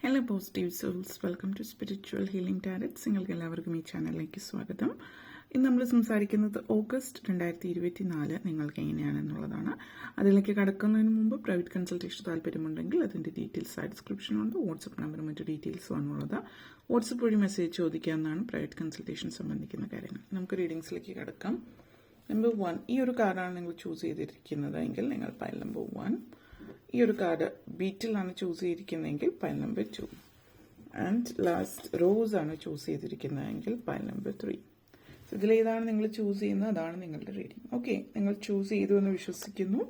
Hello positive souls, welcome to spiritual healing tarots. നിങ്ങൾക്ക് എല്ലാവർക്കും ഈ ചാനലിലേക്ക് സ്വാഗതം. ഇന്ന് നമ്മൾ സംസാരിക്കുന്നത് ഓഗസ്റ്റ് 2024 നിങ്ങൾക്ക് എങ്ങനെയാണെന്നുള്ളതാണ്. അതിലേക്ക് കടക്കുന്നതിന് മുമ്പ് പ്രൈവറ്റ് കൺസൾട്ടേഷൻ താല്പര്യമുണ്ടെങ്കിൽ അതിൻ്റെ ഡീറ്റെയിൽസ് ആ ഡിസ്ക്രിപ്ഷനുണ്ട്. വാട്സപ്പ് നമ്പറും മറ്റു ഡീറ്റെയിൽസും ആണുള്ളത്. വാട്സപ്പ് വഴി മെസ്സേജ് ചോദിക്കാവുന്നതാണ് പ്രൈവറ്റ് കൺസൾട്ടേഷൻ സംബന്ധിക്കുന്ന കാര്യങ്ങൾ. നമുക്ക് റീഡിങ്സിലേക്ക് കടക്കാം. നമ്പർ 1, ഈ ഒരു കാർഡാണ് നിങ്ങൾ ചൂസ് ചെയ്തിരിക്കുന്നത് എങ്കിൽ നിങ്ങൾ പൈൽ നമ്പർ 1. ഈ ഒരു കാർഡ് ബീറ്റിലാണ് ചൂസ് ചെയ്തിരിക്കുന്നതെങ്കിൽ pile number 2. And last rows ആണ് ചൂസ് ചെയ്തിരിക്കുന്നതെങ്കിൽ പൈൽ നമ്പർ 3. ഇതിലേതാണ് നിങ്ങൾ ചൂസ് ചെയ്യുന്നത് അതാണ് നിങ്ങളുടെ റീഡിംഗ്. ഓക്കെ, നിങ്ങൾ ചൂസ് ചെയ്തു എന്ന് വിശ്വസിക്കുന്നു.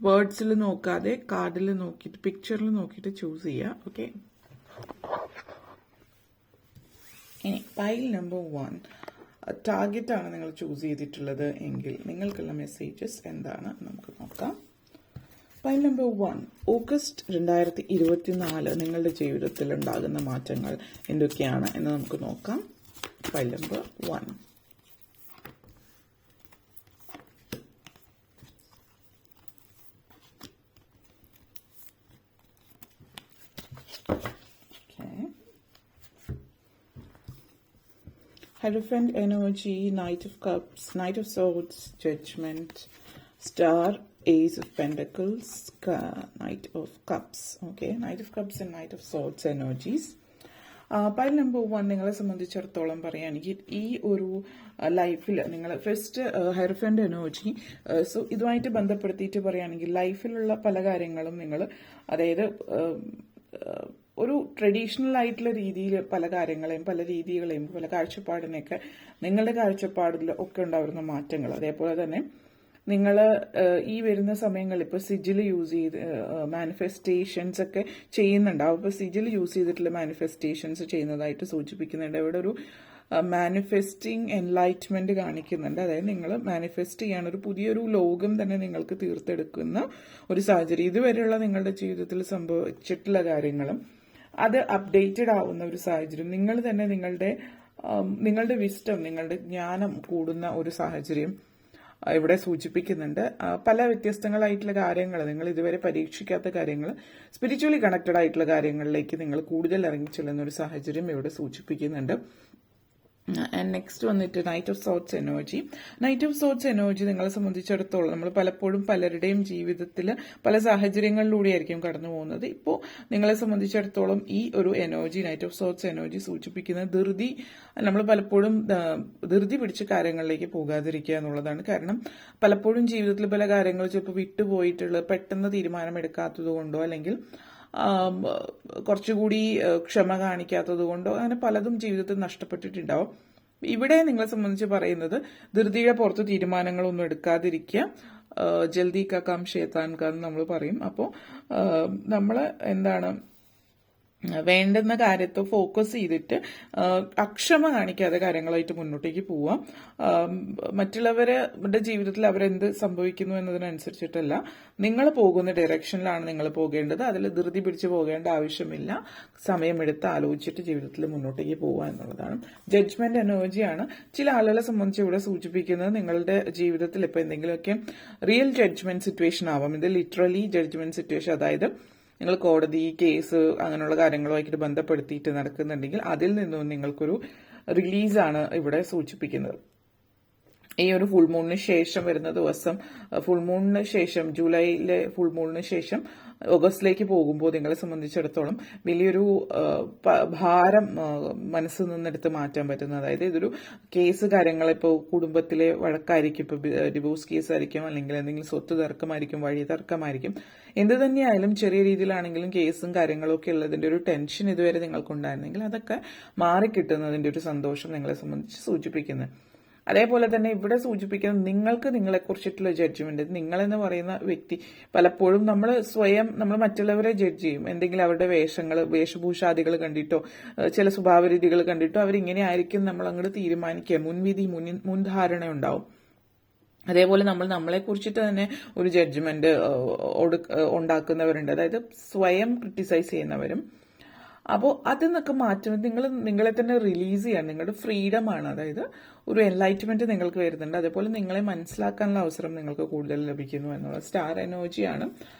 വേർഡ്സിൽ നോക്കാതെ കാർഡിൽ നോക്കിയിട്ട് പിക്ചറിൽ നോക്കിയിട്ട് ചൂസ് ചെയ്യുക. ഓക്കെ, ഇനി പൈൽ നമ്പർ 1 ടാർഗറ്റ് ആണ് നിങ്ങൾ ചൂസ് ചെയ്തിട്ടുള്ളത് എങ്കിൽ നിങ്ങൾക്കുള്ള മെസ്സേജസ് എന്താണ് നമുക്ക് നോക്കാം. പൈൽ നമ്പർ 1, ഓഗസ്റ്റ് 2024 നിങ്ങളുടെ ജീവിതത്തിൽ ഉണ്ടാകുന്ന മാറ്റങ്ങൾ എന്തൊക്കെയാണ് എന്ന് നമുക്ക് നോക്കാം. Pile number 1. Hierophant energy, Knight of Cups, Knight of Swords, Judgment, Star, Ace of Pentacles, Knight of Cups. Okay, Knight of Cups and Knight of Swords energies. Pile number 1 നിങ്ങളെ സംബന്ധിച്ചിടത്തോളം പറയുകയാണെങ്കിൽ ഈ ഒരു ലൈഫിൽ നിങ്ങൾ ഫസ്റ്റ് ഹെയർഫെൻഡ് എനർജി, സോ ഇതുമായിട്ട് ബന്ധപ്പെടുത്തിയിട്ട് പറയുകയാണെങ്കിൽ ലൈഫിലുള്ള പല കാര്യങ്ങളും നിങ്ങൾ, അതായത് ഒരു ട്രഡീഷണൽ ആയിട്ടുള്ള രീതിയിൽ പല കാര്യങ്ങളെയും പല രീതികളെയും പല കാഴ്ചപ്പാടിനെയൊക്കെ നിങ്ങളുടെ കാഴ്ചപ്പാടിൽ ഒക്കെ ഉണ്ടാവുന്ന മാറ്റങ്ങൾ, അതേപോലെ തന്നെ നിങ്ങൾ ഈ വരുന്ന സമയങ്ങളിൽ ഇപ്പോൾ സിജിൽ യൂസ് ചെയ്ത് മാനിഫെസ്റ്റേഷൻസ് ഒക്കെ ചെയ്യുന്നുണ്ടാവും. ഇപ്പോൾ സിജിൽ യൂസ് ചെയ്തിട്ടുള്ള മാനിഫെസ്റ്റേഷൻസ് ചെയ്യുന്നതായിട്ട് സൂചിപ്പിക്കുന്നുണ്ട്. ഇവിടെ ഒരു മാനിഫെസ്റ്റിംഗ് എൻലൈറ്റ്മെന്റ് കാണിക്കുന്നുണ്ട്. അതായത് നിങ്ങൾ മാനിഫെസ്റ്റ് ചെയ്യാൻ ഒരു പുതിയൊരു ലോകം തന്നെ നിങ്ങൾക്ക് തീർത്തെടുക്കുന്ന ഒരു സാഹചര്യം. ഇതുവരെയുള്ള നിങ്ങളുടെ ജീവിതത്തിൽ സംഭവിച്ചിട്ടുള്ള കാര്യങ്ങളും അത് അപ്ഡേറ്റഡ് ആവുന്ന ഒരു സാഹചര്യം, നിങ്ങൾ തന്നെ നിങ്ങളുടെ വിസ്റ്റം, നിങ്ങളുടെ ജ്ഞാനം കൂടുന്ന ഒരു സാഹചര്യം ഇവിടെ സൂചിപ്പിക്കുന്നുണ്ട്. പല വ്യത്യസ്തങ്ങളായിട്ടുള്ള കാര്യങ്ങൾ, നിങ്ങൾ ഇതുവരെ പരീക്ഷിക്കാത്ത കാര്യങ്ങൾ, സ്പിരിച്വലി കണക്റ്റഡ് ആയിട്ടുള്ള കാര്യങ്ങളിലേക്ക് നിങ്ങൾ കൂടുതൽ ഇറങ്ങിച്ചെല്ലുന്ന ഒരു സാഹചര്യം ഇവിടെ സൂചിപ്പിക്കുന്നുണ്ട്. ആൻഡ് നെക്സ്റ്റ് വന്നിട്ട് knight of swords energy. Knight of swords energy നിങ്ങളെ സംബന്ധിച്ചിടത്തോളം നമ്മൾ പലപ്പോഴും പലരുടെയും ജീവിതത്തിൽ പല സാഹചര്യങ്ങളിലൂടെ ആയിരിക്കും കടന്നു പോകുന്നത്. ഇപ്പോൾ നിങ്ങളെ സംബന്ധിച്ചിടത്തോളം ഈ ഒരു energy, knight of swords energy സൂചിപ്പിക്കുന്നത് നമ്മൾ പലപ്പോഴും ധൃതി പിടിച്ച കാര്യങ്ങളിലേക്ക് പോകാതിരിക്കുക എന്നുള്ളതാണ്. കാരണം പലപ്പോഴും ജീവിതത്തിൽ പല കാര്യങ്ങൾ ചിലപ്പോൾ വിട്ടുപോയിട്ടുള്ള പെട്ടെന്ന് തീരുമാനമെടുക്കാത്തത് കൊണ്ടോ അല്ലെങ്കിൽ കുറച്ചുകൂടി ക്ഷമ കാണിക്കാത്തത് കൊണ്ടോ അങ്ങനെ പലതും ജീവിതത്തിൽ നഷ്ടപ്പെട്ടിട്ടുണ്ടാവും. ഇവിടെ നിങ്ങളെ സംബന്ധിച്ച് പറയുന്നത് ധൃതിയുടെ പുറത്ത് തീരുമാനങ്ങളൊന്നും എടുക്കാതിരിക്കുക. ജൽദി കാ കാം ഷേത്താൻ കാ എന്ന് നമ്മൾ പറയും. അപ്പോൾ നമ്മൾ എന്താണ് വേണ്ടുന്ന കാര്യത്തെ ഫോക്കസ് ചെയ്തിട്ട് അക്ഷമ കാണിക്കാതെ കാര്യങ്ങളായിട്ട് മുന്നോട്ടേക്ക് പോവാം. മറ്റുള്ളവരുടെ ജീവിതത്തിൽ അവരെന്ത് സംഭവിക്കുന്നു എന്നതിനനുസരിച്ചിട്ടല്ല, നിങ്ങൾ പോകുന്ന ഡയറക്ഷനിലാണ് നിങ്ങൾ പോകേണ്ടത്. അതിൽ ധൃതി പിടിച്ച് പോകേണ്ട ആവശ്യമില്ല. സമയമെടുത്ത് ആലോചിച്ചിട്ട് ജീവിതത്തിൽ മുന്നോട്ടേക്ക് പോവുക എന്നുള്ളതാണ്. ജഡ്ജ്മെന്റ് എനർജിയാണ് ചില ആളുകളെ സംബന്ധിച്ച് ഇവിടെ സൂചിപ്പിക്കുന്നത്. നിങ്ങളുടെ ജീവിതത്തിൽ ഇപ്പൊ എന്തെങ്കിലുമൊക്കെ റിയൽ ജഡ്ജ്മെന്റ് സിറ്റുവേഷൻ ആവാം. ഇത് ലിറ്ററലി ജഡ്ജ്മെന്റ് സിറ്റുവേഷൻ, അതായത് നിങ്ങൾ കോടതി കേസ് അങ്ങനെയുള്ള കാര്യങ്ങളുമായിട്ട് ബന്ധപ്പെടുത്തിയിട്ട് നടക്കുന്നുണ്ടെങ്കിൽ അതിൽ നിന്നും നിങ്ങൾക്കൊരു റിലീസാണ് ഇവിടെ സൂചിപ്പിക്കുന്നത്. ഈ ഒരു ഫുൾ മൂണിന് ശേഷം വരുന്ന ദിവസം, ഫുൾ മൂണിന് ശേഷം ജൂലൈയിലെ ഫുൾ മൂണിന് ശേഷം ഓഗസ്റ്റിലേക്ക് പോകുമ്പോൾ നിങ്ങളെ സംബന്ധിച്ചിടത്തോളം വലിയൊരു ഭാരം മനസ്സിൽ നിന്നെടുത്ത് മാറ്റാൻ പറ്റുന്ന, അതായത് ഇതൊരു കേസ് കാര്യങ്ങൾ, ഇപ്പോൾ കുടുംബത്തിലെ വഴക്കായിരിക്കും, ഇപ്പോൾ ഡിവോഴ്സ് കേസ് ആയിരിക്കും, അല്ലെങ്കിൽ എന്തെങ്കിലും സ്വത്ത് തർക്കമായിരിക്കും, വഴി തർക്കമായിരിക്കും, എന്ത് തന്നെയായാലും ചെറിയ രീതിയിലാണെങ്കിലും കേസും കാര്യങ്ങളും ഒക്കെ ഉള്ളതിന്റെ ഒരു ടെൻഷൻ ഇതുവരെ നിങ്ങൾക്കുണ്ടായിരുന്നെങ്കിൽ അതൊക്കെ മാറിക്കിട്ടുന്നതിന്റെ ഒരു സന്തോഷം നിങ്ങളെ സംബന്ധിച്ച് സൂചിപ്പിക്കുന്നത്. അതേപോലെ തന്നെ ഇവിടെ സൂചിപ്പിക്കുന്നത് നിങ്ങൾക്ക് നിങ്ങളെക്കുറിച്ചിട്ടുള്ള ജഡ്ജ്മെന്റ്. നിങ്ങളെന്ന് പറയുന്ന വ്യക്തി പലപ്പോഴും നമ്മൾ മറ്റുള്ളവരെ ജഡ്ജ് ചെയ്യും. എന്തെങ്കിലും അവരുടെ വേഷഭൂഷാദികൾ കണ്ടിട്ടോ ചില സ്വഭാവ രീതികൾ കണ്ടിട്ടോ അവരിങ്ങനെ ആയിരിക്കും നമ്മൾ അങ്ങോട്ട് തീരുമാനിക്കുക, മുൻധാരണ ഉണ്ടാവും. അതേപോലെ നമ്മളെ കുറിച്ചിട്ട് തന്നെ ഒരു ജഡ്ജ്മെന്റ് ഉണ്ടാക്കുന്നവരുണ്ട്, അതായത് സ്വയം ക്രിട്ടിസൈസ് ചെയ്യുന്നവരും. അപ്പോൾ അതിൽ നിന്നൊക്കെ മാറ്റം നിങ്ങളെ തന്നെ റിലീസ് ചെയ്യാൻ, നിങ്ങളുടെ ഫ്രീഡമാണ്, അതായത് ഒരു എൻലൈറ്റ്മെന്റ് നിങ്ങൾക്ക് വരുന്നുണ്ട്. അതേപോലെ നിങ്ങളെ മനസ്സിലാക്കാനുള്ള അവസരം നിങ്ങൾക്ക് കൂടുതൽ ലഭിക്കുന്നു എന്നുള്ള സ്റ്റാർ എനർജിയാണ്.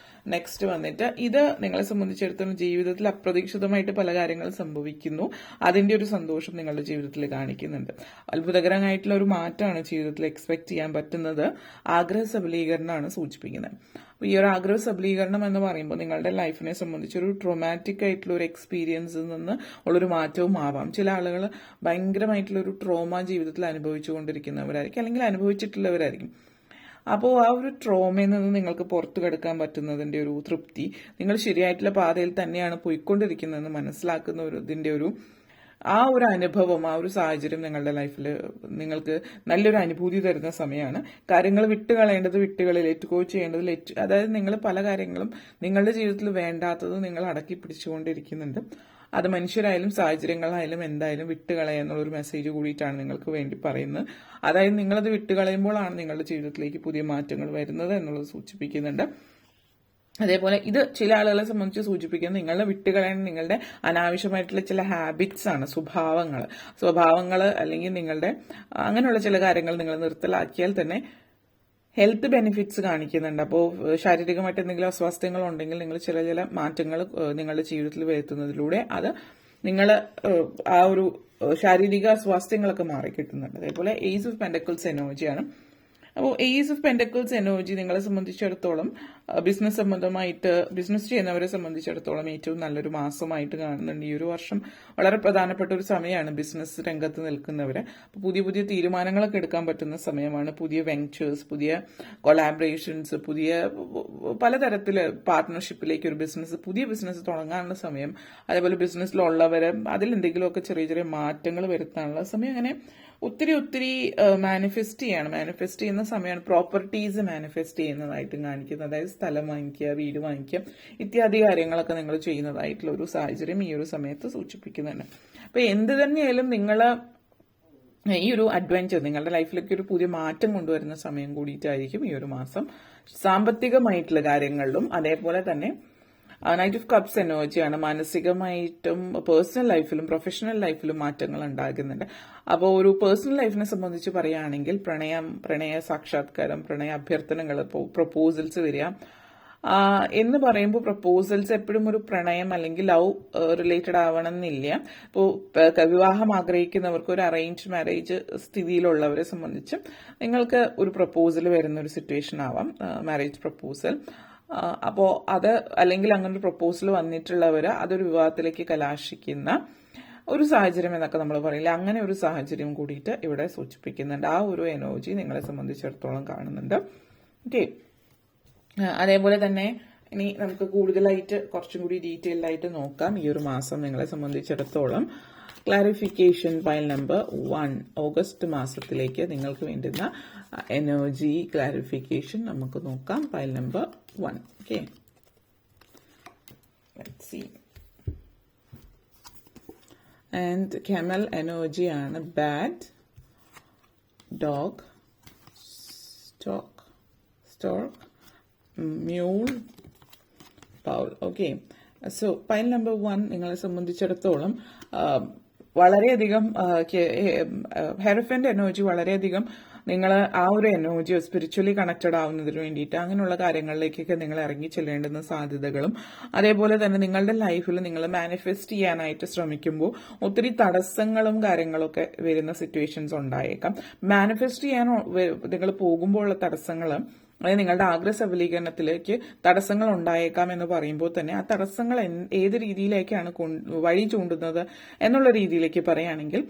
നെക്സ്റ്റ് വന്നിട്ട് ഇത് നിങ്ങളെ സംബന്ധിച്ചിടത്തോളം ജീവിതത്തിൽ അപ്രതീക്ഷിതമായിട്ട് പല കാര്യങ്ങളും സംഭവിക്കുന്നു. അതിന്റെ ഒരു സന്തോഷം നിങ്ങളുടെ ജീവിതത്തിൽ കാണിക്കുന്നുണ്ട്. അത്ഭുതകരമായിട്ടുള്ള ഒരു മാറ്റമാണ് ജീവിതത്തിൽ എക്സ്പെക്ട് ചെയ്യാൻ പറ്റുന്നത്. ആഗ്രഹ സബലീകരണമാണ് സൂചിപ്പിക്കുന്നത്. ഈ ഒരു ആഗ്രഹ സബലീകരണം എന്ന് പറയുമ്പോൾ നിങ്ങളുടെ ലൈഫിനെ സംബന്ധിച്ച് ഒരു ട്രോമാറ്റിക് ആയിട്ടുള്ള ഒരു എക്സ്പീരിയൻസിൽ നിന്ന് ഉള്ളൊരു മാറ്റവും ആവാം. ചില ആളുകൾ ഭയങ്കരമായിട്ടുള്ള ഒരു ട്രോമ ജീവിതത്തിൽ അനുഭവിച്ചുകൊണ്ടിരിക്കുന്നവരായിരിക്കും, അല്ലെങ്കിൽ അനുഭവിച്ചിട്ടുള്ളവരായിരിക്കും. അപ്പോൾ ആ ഒരു ട്രോമയിൽ നിന്ന് നിങ്ങൾക്ക് പുറത്തു കിടക്കാൻ പറ്റുന്നതിന്റെ ഒരു തൃപ്തി, നിങ്ങൾ ശരിയായിട്ടുള്ള പാതയിൽ തന്നെയാണ് പോയിക്കൊണ്ടിരിക്കുന്നതെന്ന് മനസ്സിലാക്കുന്ന ഇതിന്റെ ഒരു ആ ഒരു അനുഭവം, ആ ഒരു സാഹചര്യം നിങ്ങളുടെ ലൈഫിൽ നിങ്ങൾക്ക് നല്ലൊരു അനുഭൂതി തരുന്ന സമയമാണ്. കാര്യങ്ങൾ വിട്ടുകളയേണ്ടത് വിട്ടുകളിൽ, ലെറ്റ് ഗോ ചെയ്യേണ്ടത് അതായത് നിങ്ങൾ പല കാര്യങ്ങളും നിങ്ങളുടെ ജീവിതത്തിൽ വേണ്ടാത്തത് നിങ്ങൾ അടക്കി പിടിച്ചുകൊണ്ടിരിക്കുന്നുണ്ട്. അത് മനുഷ്യരായാലും സാഹചര്യങ്ങളായാലും എന്തായാലും വിട്ടുകളയുക എന്നുള്ളൊരു മെസ്സേജ് കൂടിയിട്ടാണ് നിങ്ങൾക്ക് വേണ്ടി പറയുന്നത്. അതായത് നിങ്ങളത് വിട്ടുകളയുമ്പോഴാണ് നിങ്ങളുടെ ജീവിതത്തിലേക്ക് പുതിയ മാറ്റങ്ങൾ വരുന്നത് എന്നുള്ളത് സൂചിപ്പിക്കുന്നുണ്ട്. അതേപോലെ ഇത് ചില ആളുകളെ സംബന്ധിച്ച് സൂചിപ്പിക്കുന്നത് നിങ്ങളുടെ വിട്ടുകളയാൻ നിങ്ങളുടെ അനാവശ്യമായിട്ടുള്ള ചില ഹാബിറ്റ്സ് ആണ്, സ്വഭാവങ്ങൾ അല്ലെങ്കിൽ നിങ്ങളുടെ അങ്ങനെയുള്ള ചില കാര്യങ്ങൾ നിങ്ങൾ നിർത്തലാക്കിയാൽ തന്നെ ഹെൽത്ത് ബെനിഫിറ്റ്സ് കാണിക്കുന്നുണ്ട്. അപ്പോൾ ശാരീരികമായിട്ട് എന്തെങ്കിലും അസ്വാസ്ഥ്യങ്ങൾ ഉണ്ടെങ്കിൽ നിങ്ങൾ ചില മാറ്റങ്ങൾ നിങ്ങളുടെ ജീവിതത്തിൽ വരുത്തുന്നതിലൂടെ അത് നിങ്ങൾ ആ ഒരു ശാരീരിക അസ്വാസ്ഥ്യങ്ങളൊക്കെ മാറിക്കിട്ടുന്നുണ്ട്. അതേപോലെ ഏസ് ഓഫ് പെന്റക്കിൾസ് എനർജിയാണ്. അപ്പോൾ ഏസ് ഓഫ് പെന്റക്കിൾസ് എനർജി നിങ്ങളെ സംബന്ധിച്ചിടത്തോളം ബിസിനസ് സംബന്ധമായിട്ട് ബിസിനസ് ചെയ്യുന്നവരെ സംബന്ധിച്ചിടത്തോളം ഏറ്റവും നല്ലൊരു മാസമായിട്ട് കാണുന്നുണ്ട്. ഈ ഒരു വർഷം വളരെ പ്രധാനപ്പെട്ട ഒരു സമയമാണ് ബിസിനസ് രംഗത്ത് നിൽക്കുന്നവരെ. അപ്പോൾ പുതിയ പുതിയ തീരുമാനങ്ങളൊക്കെ എടുക്കാൻ പറ്റുന്ന സമയമാണ്. പുതിയ വെഞ്ചേഴ്സ്, പുതിയ കൊളാബറേഷൻസ്, പുതിയ പലതരത്തില് പാർട്ട്ണർഷിപ്പിലേക്ക് ഒരു പുതിയ ബിസിനസ് തുടങ്ങാനുള്ള സമയം. അതേപോലെ ബിസിനസ്സിലുള്ളവരെ അതിൽ എന്തെങ്കിലുമൊക്കെ ചെറിയ ചെറിയ മാറ്റങ്ങൾ വരുത്താനുള്ള സമയം. അങ്ങനെ ഒത്തിരി മാനിഫെസ്റ്റ് ചെയ്യുന്ന സമയമാണ്. പ്രോപ്പർട്ടീസ് മാനിഫെസ്റ്റ് ചെയ്യുന്നതായിട്ടും കാണിക്കുന്നത്. അതായത് സ്ഥലം വാങ്ങിക്കുക, വീട് വാങ്ങിക്കുക ഇത്യാദി കാര്യങ്ങളൊക്കെ നിങ്ങൾ ചെയ്യുന്നതായിട്ടുള്ള ഒരു സാഹചര്യം ഈ ഒരു സമയത്ത് സൂചിപ്പിക്കുന്നുണ്ട്. അപ്പൊ എന്ത് തന്നെയായാലും നിങ്ങൾ ഈ ഒരു അഡ്വഞ്ചർ നിങ്ങളുടെ ലൈഫിലേക്ക് ഒരു പുതിയ മാറ്റം കൊണ്ടുവരുന്ന സമയം കൂടിയിട്ടായിരിക്കും ഈ ഒരു മാസം. സാമ്പത്തികമായിട്ടുള്ള കാര്യങ്ങളിലും അതേപോലെ തന്നെ നൈറ്റ് ഓഫ് കപ്സ് എനർജിയാണ്. മാനസികമായിട്ടും പേഴ്സണൽ ലൈഫിലും പ്രൊഫഷണൽ ലൈഫിലും മാറ്റങ്ങൾ ഉണ്ടാകുന്നുണ്ട്. അപ്പോൾ ഒരു പേഴ്സണൽ ലൈഫിനെ സംബന്ധിച്ച് പറയുകയാണെങ്കിൽ പ്രണയ സാക്ഷാത്കാരം, പ്രണയ അഭ്യർത്ഥനകൾ, പ്രപ്പോസൽസ് വരിക എന്ന് പറയുമ്പോൾ പ്രപ്പോസൽസ് എപ്പോഴും ഒരു പ്രണയം അല്ലെങ്കിൽ ലവ് റിലേറ്റഡ് ആവണമെന്നില്ല. ഇപ്പോൾ വിവാഹം ആഗ്രഹിക്കുന്നവർക്ക് ഒരു അറേഞ്ച് മാരേജ് സ്ഥിതിയിലുള്ളവരെ സംബന്ധിച്ച് നിങ്ങൾക്ക് ഒരു പ്രപ്പോസൽ വരുന്ന ഒരു സിറ്റുവേഷൻ ആവാം, മാരേജ് പ്രപ്പോസൽ. അപ്പോൾ അത് അല്ലെങ്കിൽ അങ്ങനെ ഒരു പ്രപ്പോസൽ വന്നിട്ടുള്ളവർ അതൊരു വിവാഹത്തിലേക്ക് കലാശിക്കുന്ന ഒരു സാഹചര്യം എന്നൊക്കെ നമ്മൾ പറയില്ല, അങ്ങനെ ഒരു സാഹചര്യം കൂടിയിട്ട് ഇവിടെ സൂചിപ്പിക്കുന്നുണ്ട്. ആ ഒരു എനർജി നിങ്ങളെ സംബന്ധിച്ചിടത്തോളം കാണുന്നുണ്ട്. ഓക്കെ, അതേപോലെ തന്നെ ഇനി നമുക്ക് കൂടുതലായിട്ട് കുറച്ചും കൂടി ഡീറ്റെയിൽഡ് ആയിട്ട് നോക്കാം. ഈ ഒരു മാസം നിങ്ങളെ സംബന്ധിച്ചിടത്തോളം ക്ലാരിഫിക്കേഷൻ ഫയൽ നമ്പർ 1 ഓഗസ്റ്റ് മാസത്തിലേക്ക് നിങ്ങൾക്ക് വേണ്ടുന്ന എനർജി ക്ലാരിഫിക്കേഷൻ നമുക്ക് നോക്കാം. File number 1. Okay, let's see. And camel energy ആണ്. Bat, dog, stork, mule, fowl. Okay, so file number 1 നിങ്ങളെ സംബന്ധിച്ചിടത്തോളം വളരെയധികം ഹെറഫന്റ് എനർജി വളരെയധികം നിങ്ങൾ ആ ഒരു എനർജി സ്പിരിച്വലി കണക്റ്റഡ് ആവുന്നതിന് വേണ്ടിയിട്ട് അങ്ങനെയുള്ള കാര്യങ്ങളിലേക്കൊക്കെ നിങ്ങൾ ഇറങ്ങി ചെല്ലേണ്ടുന്ന സാധ്യതകളും, അതേപോലെ തന്നെ നിങ്ങളുടെ ലൈഫിൽ നിങ്ങൾ മാനിഫെസ്റ്റ് ചെയ്യാനായിട്ട് ശ്രമിക്കുമ്പോൾ ഒത്തിരി തടസ്സങ്ങളും കാര്യങ്ങളൊക്കെ വരുന്ന സിറ്റുവേഷൻസ് ഉണ്ടായേക്കാം. മാനിഫെസ്റ്റ് ചെയ്യാൻ നിങ്ങൾ പോകുമ്പോഴുള്ള തടസ്സങ്ങൾ, അതായത് നിങ്ങളുടെ ആഗ്രഹ സബലീകരണത്തിലേക്ക് തടസ്സങ്ങൾ ഉണ്ടായേക്കാം എന്ന് പറയുമ്പോൾ തന്നെ ആ തടസ്സങ്ങൾ ഏത് രീതിയിലേക്കാണ് വഴി ചൂണ്ടുന്നത് എന്നുള്ള രീതിയിലേക്ക് പറയുകയാണെങ്കിൽ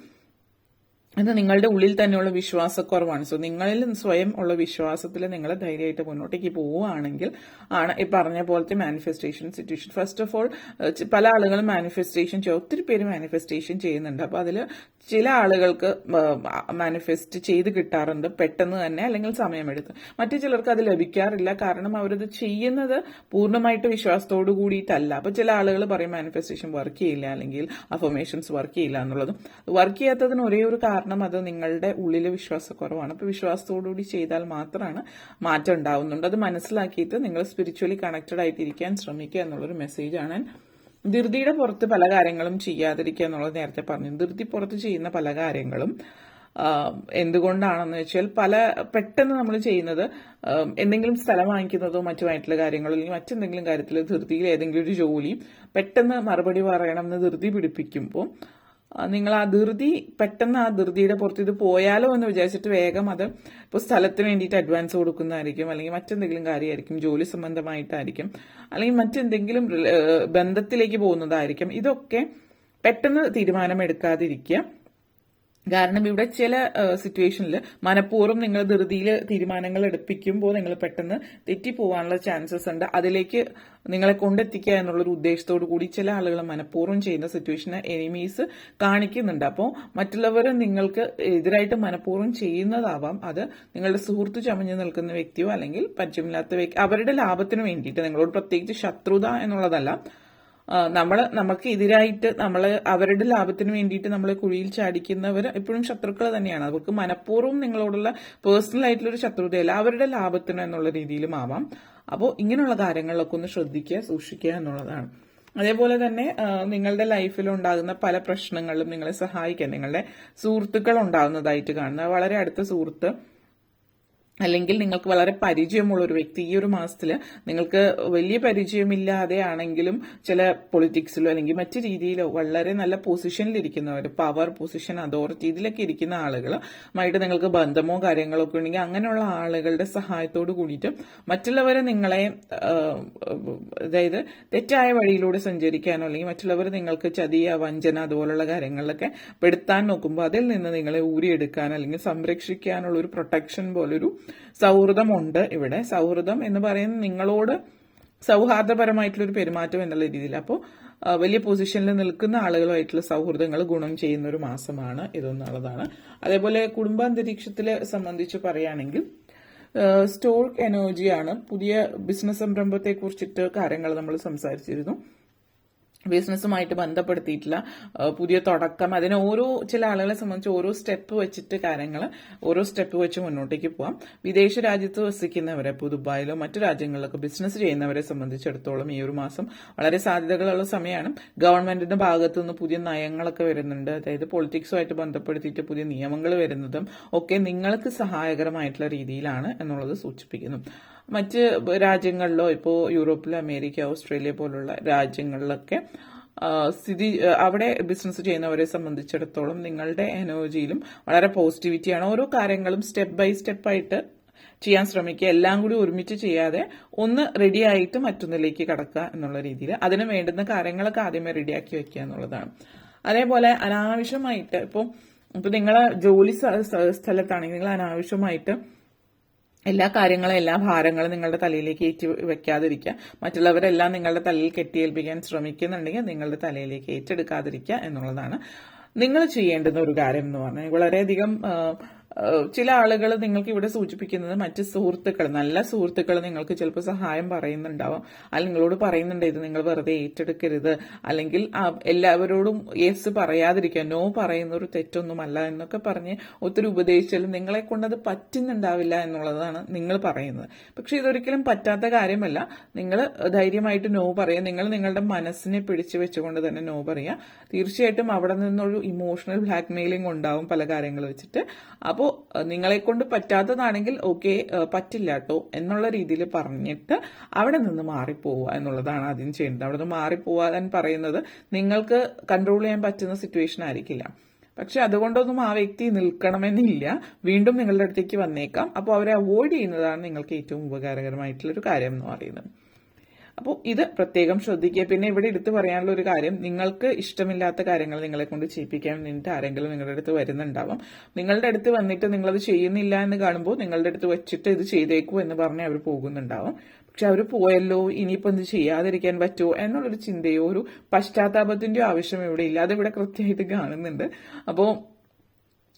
അത് നിങ്ങളുടെ ഉള്ളിൽ തന്നെയുള്ള വിശ്വാസക്കുറവാണ്. സോ നിങ്ങളിൽ സ്വയം ഉള്ള വിശ്വാസത്തിൽ നിങ്ങൾ ധൈര്യമായിട്ട് മുന്നോട്ടേക്ക് പോവുകയാണെങ്കിൽ ആണ് ഈ പറഞ്ഞ പോലത്തെ manifestation situation. First of all പല ആളുകളും ഒത്തിരി പേര് മാനിഫെസ്റ്റേഷൻ ചെയ്യുന്നുണ്ട്. അപ്പോൾ അതിൽ ചില ആളുകൾക്ക് മാനിഫെസ്റ്റ് ചെയ്ത് കിട്ടാറുണ്ട് പെട്ടെന്ന് തന്നെ, അല്ലെങ്കിൽ സമയമെടുത്ത്. മറ്റു ചിലർക്ക് അത് ലഭിക്കാറില്ല, കാരണം അവരത് ചെയ്യുന്നത് പൂർണ്ണമായിട്ട് വിശ്വാസത്തോടു കൂടിയിട്ടല്ല. അപ്പോൾ ചില ആളുകൾ പറയും മാനിഫെസ്റ്റേഷൻ വർക്ക് ചെയ്യില്ല, അല്ലെങ്കിൽ അഫർമേഷൻസ് വർക്ക് ചെയ്യില്ല എന്നുള്ളതും. വർക്ക് ചെയ്യാത്തതിന് ഒരേ ഒരു കാരണം അത് നിങ്ങളുടെ ഉള്ളിലെ വിശ്വാസക്കുറവാണ്. അപ്പോൾ വിശ്വാസത്തോടുകൂടി ചെയ്താൽ മാത്രമാണ് മാറ്റം ഉണ്ടാവുന്നുണ്ട്. അത് മനസ്സിലാക്കിയിട്ട് നിങ്ങൾ സ്പിരിച്വലി കണക്റ്റഡ് ആയിട്ടിരിക്കാൻ ശ്രമിക്കുക എന്നുള്ളൊരു മെസ്സേജാണ്. ധൃതിയുടെ പുറത്ത് പല കാര്യങ്ങളും ചെയ്യാതിരിക്കുക എന്നുള്ളത് നേരത്തെ പറഞ്ഞു. ധൃതി പുറത്ത് ചെയ്യുന്ന പല കാര്യങ്ങളും എന്തുകൊണ്ടാണെന്ന് വെച്ചാൽ പെട്ടെന്ന് നമ്മൾ ചെയ്യുന്നത് എന്തെങ്കിലും സ്ഥലം വാങ്ങിക്കുന്നതോ മറ്റുമായിട്ടുള്ള കാര്യങ്ങളോ അല്ലെങ്കിൽ മറ്റെന്തെങ്കിലും കാര്യത്തിൽ ധൃതിയിൽ ഏതെങ്കിലും ഒരു ജോലി പെട്ടെന്ന് മറുപടി പറയണം എന്ന് ധൃതി പിടിപ്പിക്കുമ്പോൾ നിങ്ങൾ ആ പെട്ടെന്ന് ആ ധൃതിയുടെ പുറത്ത് ഇത് പോയാലോ എന്ന് വിചാരിച്ചിട്ട് വേഗം അത് ഇപ്പോൾ സ്ഥലത്തിന് വേണ്ടിയിട്ട് അഡ്വാൻസ് കൊടുക്കുന്നതായിരിക്കും, അല്ലെങ്കിൽ മറ്റെന്തെങ്കിലും കാര്യമായിരിക്കും, ജോലി സംബന്ധമായിട്ടായിരിക്കും, അല്ലെങ്കിൽ മറ്റെന്തെങ്കിലും ബന്ധത്തിലേക്ക് പോകുന്നതായിരിക്കും. ഇതൊക്കെ പെട്ടെന്ന് തീരുമാനമെടുക്കാതിരിക്കുക. കാരണം ഇവിടെ ചില സിറ്റുവേഷനിൽ മനഃപൂർവ്വം നിങ്ങൾ ധൃതിയിൽ തീരുമാനങ്ങൾ എടുപ്പിക്കുമ്പോൾ നിങ്ങൾ പെട്ടെന്ന് തെറ്റിപ്പോവാനുള്ള ചാൻസസ് ഉണ്ട്. അതിലേക്ക് നിങ്ങളെ കൊണ്ടെത്തിക്കുക എന്നുള്ളൊരു ഉദ്ദേശത്തോടു കൂടി ചില ആളുകൾ മനഃപൂർവ്വം ചെയ്യുന്ന സിറ്റുവേഷന് എനിമീസ് കാണിക്കുന്നുണ്ട്. അപ്പോൾ മറ്റുള്ളവർ നിങ്ങൾക്ക് എതിരായിട്ട് മനഃപൂർവ്വം ചെയ്യുന്നതാവാം. അത് നിങ്ങളുടെ സുഹൃത്ത് ചമഞ്ഞു നിൽക്കുന്ന വ്യക്തിയോ അല്ലെങ്കിൽ പരിചയമില്ലാത്ത വ്യക്തി, അവരുടെ ലാഭത്തിന് വേണ്ടിയിട്ട്, നിങ്ങളോട് പ്രത്യേകിച്ച് ശത്രുത എന്നുള്ളതല്ല, നമുക്ക് എതിരായിട്ട് അവരുടെ ലാഭത്തിന് വേണ്ടിയിട്ട് നമ്മളെ കുഴിയിൽ ചാടിക്കുന്നവർ എപ്പോഴും ശത്രുക്കൾ തന്നെയാണ്. അവർക്ക് മനഃപൂർവ്വം നിങ്ങളോടുള്ള പേഴ്സണൽ ആയിട്ടുള്ള ഒരു ശത്രുതയല്ല, അവരുടെ ലാഭത്തിന് എന്നുള്ള രീതിയിലും ആവാം. അപ്പോൾ ഇങ്ങനെയുള്ള കാര്യങ്ങളിലൊക്കെ ഒന്ന് ശ്രദ്ധിക്കുക, സൂക്ഷിക്കുക എന്നുള്ളതാണ്. അതേപോലെ തന്നെ നിങ്ങളുടെ ലൈഫിൽ ഉണ്ടാകുന്ന പല പ്രശ്നങ്ങളിലും നിങ്ങളെ സഹായിക്കാൻ നിങ്ങളുടെ സുഹൃത്തുക്കൾ ഉണ്ടാകുന്നതായിട്ട് കാണുന്ന വളരെ അടുത്ത സുഹൃത്ത് അല്ലെങ്കിൽ നിങ്ങൾക്ക് വളരെ പരിചയമുള്ള ഒരു വ്യക്തി ഈ ഒരു മാസത്തിൽ നിങ്ങൾക്ക് വലിയ പരിചയമില്ലാതെ ആണെങ്കിലും ചില പൊളിറ്റിക്സിലോ അല്ലെങ്കിൽ മറ്റു രീതിയിലോ വളരെ നല്ല പൊസിഷനിലിരിക്കുന്നവർ, പവർ പൊസിഷൻ അതോറിറ്റി ഇതിലൊക്കെ ഇരിക്കുന്ന ആളുകളുമായിട്ട് നിങ്ങൾക്ക് ബന്ധമോ കാര്യങ്ങളോ ഒക്കെ ഉണ്ടെങ്കിൽ അങ്ങനെയുള്ള ആളുകളുടെ സഹായത്തോട് കൂടിയിട്ട് മറ്റുള്ളവരെ നിങ്ങളെ അതായത് തെറ്റായ വഴിയിലൂടെ സഞ്ചരിക്കാനോ അല്ലെങ്കിൽ മറ്റുള്ളവർ നിങ്ങൾക്ക് ചതിയ വഞ്ചന അതുപോലുള്ള കാര്യങ്ങളിലൊക്കെ പെടുത്താൻ നോക്കുമ്പോൾ അതിൽ നിന്ന് നിങ്ങളെ ഊരിയെടുക്കാൻ അല്ലെങ്കിൽ സംരക്ഷിക്കാനുള്ള ഒരു പ്രൊട്ടക്ഷൻ പോലൊരു സൗഹൃദമുണ്ട് ഇവിടെ. സൗഹൃദം എന്ന് പറയുന്നത് നിങ്ങളോട് സൗഹാർദ്ദപരമായിട്ടുള്ള ഒരു പെരുമാറ്റം എന്നുള്ള രീതിയിൽ. അപ്പോൾ വലിയ പൊസിഷനിൽ നിൽക്കുന്ന ആളുകളുമായിട്ടുള്ള സൗഹൃദങ്ങൾ ഗുണം ചെയ്യുന്ന ഒരു മാസമാണ് ഇതെന്നുള്ളതാണ്. അതേപോലെ കുടുംബാന്തരീക്ഷത്തിലെ സംബന്ധിച്ച് പറയുകയാണെങ്കിൽ സ്റ്റോക്ക് എനർജിയാണ്. പുതിയ ബിസിനസ് സംരംഭത്തെ കുറിച്ചിട്ട് കാര്യങ്ങൾ നമ്മൾ സംസാരിച്ചിരുന്നു. ബിസിനസ്സുമായിട്ട് ബന്ധപ്പെടുത്തിയിട്ടുള്ള പുതിയ തുടക്കം, അതിന് ചില ആളുകളെ സംബന്ധിച്ച് ഓരോ സ്റ്റെപ്പ് വെച്ചിട്ട് കാര്യങ്ങൾ ഓരോ സ്റ്റെപ്പ് വെച്ച് മുന്നോട്ടേക്ക് പോവാം. വിദേശ രാജ്യത്ത് വസിക്കുന്നവരെ, ഇപ്പോൾ ദുബായിലോ മറ്റു രാജ്യങ്ങളിലൊക്കെ ബിസിനസ് ചെയ്യുന്നവരെ സംബന്ധിച്ചിടത്തോളം ഈ ഒരു മാസം വളരെ സാധ്യതകളുള്ള സമയമാണ്. ഗവൺമെന്റിന്റെ ഭാഗത്തു നിന്ന് പുതിയ നയങ്ങളൊക്കെ വരുന്നുണ്ട്. അതായത് പൊളിറ്റിക്സുമായിട്ട് ബന്ധപ്പെടുത്തിയിട്ട് പുതിയ നിയമങ്ങൾ വരുന്നതും ഒക്കെ നിങ്ങൾക്ക് സഹായകരമായിട്ടുള്ള രീതിയിലാണ് എന്നുള്ളത് സൂചിപ്പിക്കുന്നു. മറ്റ് രാജ്യങ്ങളിലോ ഇപ്പോൾ യൂറോപ്പിൽ, അമേരിക്ക, ഓസ്ട്രേലിയ പോലുള്ള രാജ്യങ്ങളിലൊക്കെ അവിടെ ബിസിനസ് ചെയ്യുന്നവരെ സംബന്ധിച്ചിടത്തോളം നിങ്ങളുടെ എനർജിയിലും വളരെ പോസിറ്റിവിറ്റിയാണ്. ഓരോ കാര്യങ്ങളും സ്റ്റെപ്പ് ബൈ സ്റ്റെപ്പായിട്ട് ചെയ്യാൻ ശ്രമിക്കുക. എല്ലാം കൂടി ഒരുമിച്ച് ചെയ്യാതെ ഒന്ന് റെഡിയായിട്ട് മറ്റൊന്നിലേക്ക് കടക്കുക എന്നുള്ള രീതിയിൽ അതിന് വേണ്ടുന്ന കാര്യങ്ങളൊക്കെ ആദ്യമേ റെഡിയാക്കി വെക്കുക എന്നുള്ളതാണ്. അതേപോലെ അനാവശ്യമായിട്ട് ഇപ്പോൾ നിങ്ങളെ ജോലി സ്ഥലത്താണെങ്കിൽ നിങ്ങൾ അനാവശ്യമായിട്ട് എല്ലാ കാര്യങ്ങളും എല്ലാ ഭാരങ്ങളും നിങ്ങളുടെ തലയിലേക്ക് ഏറ്റി വെക്കാതിരിക്കുക. മറ്റുള്ളവരെല്ലാം നിങ്ങളുടെ തലയിൽ കെട്ടിയേൽപ്പിക്കാൻ ശ്രമിക്കുന്നുണ്ടെങ്കിൽ നിങ്ങളുടെ തലയിലേക്ക് ഏറ്റെടുക്കാതിരിക്കുക എന്നുള്ളതാണ് നിങ്ങൾ ചെയ്യേണ്ടുന്ന ഒരു കാര്യം എന്ന് പറഞ്ഞാൽ. വളരെയധികം ചില ആളുകൾ നിങ്ങൾക്ക് ഇവിടെ സൂചിപ്പിക്കുന്നത് മറ്റ് സുഹൃത്തുക്കൾ, നല്ല സുഹൃത്തുക്കൾ നിങ്ങൾക്ക് ചിലപ്പോൾ സഹായം പറയുന്നുണ്ടാവാം, അല്ലെങ്കിൽ നിങ്ങളോട് പറയുന്നുണ്ട് ഇത് നിങ്ങൾ വെറുതെ ഏറ്റെടുക്കരുത്, അല്ലെങ്കിൽ എല്ലാവരോടും യെസ് പറയാതിരിക്കുക, നോ പറയുന്ന ഒരു തെറ്റൊന്നുമല്ല എന്നൊക്കെ പറഞ്ഞ് ഒത്തിരി ഉപദേശിച്ചാലും നിങ്ങളെ കൊണ്ടത് പറ്റുന്നുണ്ടാവില്ല എന്നുള്ളതാണ് നിങ്ങൾ പറയുന്നത്. പക്ഷെ ഇതൊരിക്കലും പറ്റാത്ത കാര്യമല്ല. നിങ്ങൾ ധൈര്യമായിട്ട് നോ പറയുക. നിങ്ങൾ നിങ്ങളുടെ മനസ്സിനെ പിടിച്ചു വെച്ചുകൊണ്ട് തന്നെ നോ പറയുക. തീർച്ചയായിട്ടും അവിടെ നിന്നൊരു ഇമോഷണൽ ബ്ലാക്ക് മെയിലിംഗ് ഉണ്ടാവും പല കാര്യങ്ങൾ വെച്ചിട്ട്. അപ്പോൾ നിങ്ങളെ കൊണ്ട് പറ്റാത്തതാണെങ്കിൽ ഓക്കെ പറ്റില്ല കേട്ടോ എന്നുള്ള രീതിയിൽ പറഞ്ഞിട്ട് അവിടെ നിന്ന് മാറിപ്പോവുക എന്നുള്ളതാണ് ആദ്യം ചെയ്യേണ്ടത്. അവിടെ നിന്ന് മാറിപ്പോവാൻ പറയുന്നത് നിങ്ങൾക്ക് കൺട്രോൾ ചെയ്യാൻ പറ്റുന്ന സിറ്റുവേഷൻ ആയിരിക്കില്ല. പക്ഷെ അതുകൊണ്ടൊന്നും ആ വ്യക്തി നിൽക്കണമെന്നില്ല, വീണ്ടും നിങ്ങളുടെ അടുത്തേക്ക് വന്നേക്കാം. അപ്പോൾ അവരെ അവോയ്ഡ് ചെയ്യുന്നതാണ് നിങ്ങൾക്ക് ഏറ്റവും ഉപകാരകരമായിട്ടുള്ളൊരു കാര്യം എന്ന് പറയുന്നത്. അപ്പോൾ ഇത് പ്രത്യേകം ശ്രദ്ധിക്കുക. പിന്നെ ഇവിടെ എടുത്തു പറയാനുള്ള ഒരു കാര്യം, നിങ്ങൾക്ക് ഇഷ്ടമില്ലാത്ത കാര്യങ്ങൾ നിങ്ങളെ കൊണ്ട് ചെയ്യിപ്പിക്കാൻ വേണ്ടിയിട്ട് ആരെങ്കിലും നിങ്ങളുടെ അടുത്ത് വരുന്നുണ്ടാവും. നിങ്ങളുടെ അടുത്ത് വന്നിട്ട് നിങ്ങളത് ചെയ്യുന്നില്ല എന്ന് കാണുമ്പോൾ നിങ്ങളുടെ അടുത്ത് വെച്ചിട്ട് ഇത് ചെയ്തേക്കൂ എന്ന് പറഞ്ഞ് അവർ പോകുന്നുണ്ടാവും. പക്ഷെ അവർ പോയല്ലോ, ഇനിയിപ്പോൾ എന്ത് ചെയ്യാതിരിക്കാൻ പറ്റുമോ എന്നുള്ളൊരു ചിന്തയോ ഒരു പശ്ചാത്താപത്തിന്റെയോ ആവശ്യം ഇവിടെ ഇല്ല. അതിവിടെ കൃത്യമായിട്ട് കാണുന്നുണ്ട്. അപ്പോൾ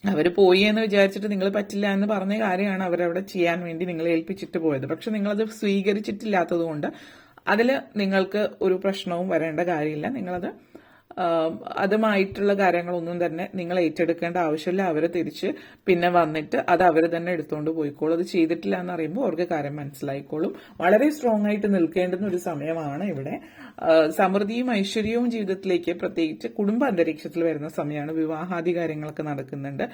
അവർ പോയി എന്ന് വിചാരിച്ചിട്ട് നിങ്ങൾ പറ്റില്ല എന്ന് പറഞ്ഞ കാര്യമാണ് അവരവിടെ ചെയ്യാൻ വേണ്ടി നിങ്ങളെ ഏൽപ്പിച്ചിട്ട് പോയത്. പക്ഷെ നിങ്ങളത് സ്വീകരിച്ചിട്ടില്ലാത്തത് കൊണ്ട് അതിൽ നിങ്ങൾക്ക് ഒരു പ്രശ്നവും വരേണ്ട കാര്യമില്ല. നിങ്ങളത് അതുമായിട്ടുള്ള കാര്യങ്ങളൊന്നും തന്നെ നിങ്ങൾ ഏറ്റെടുക്കേണ്ട ആവശ്യമില്ല. അവർ തിരിച്ച് പിന്നെ വന്നിട്ട് അത് അവർ തന്നെ എടുത്തുകൊണ്ട് പോയിക്കോളും. അത് ചെയ്തിട്ടില്ല എന്ന് അറിയുമ്പോൾ അവർക്ക് കാര്യം മനസ്സിലായിക്കോളും. വളരെ സ്ട്രോങ് ആയിട്ട് നിൽക്കേണ്ടുന്ന ഒരു സമയമാണ് ഇവിടെ. സമൃദ്ധിയും ഐശ്വര്യവും ജീവിതത്തിലേക്ക്, പ്രത്യേകിച്ച് കുടുംബ അന്തരീക്ഷത്തിൽ വരുന്ന സമയമാണ്. വിവാഹാദി കാര്യങ്ങളൊക്കെ നടക്കുന്നുണ്ട്.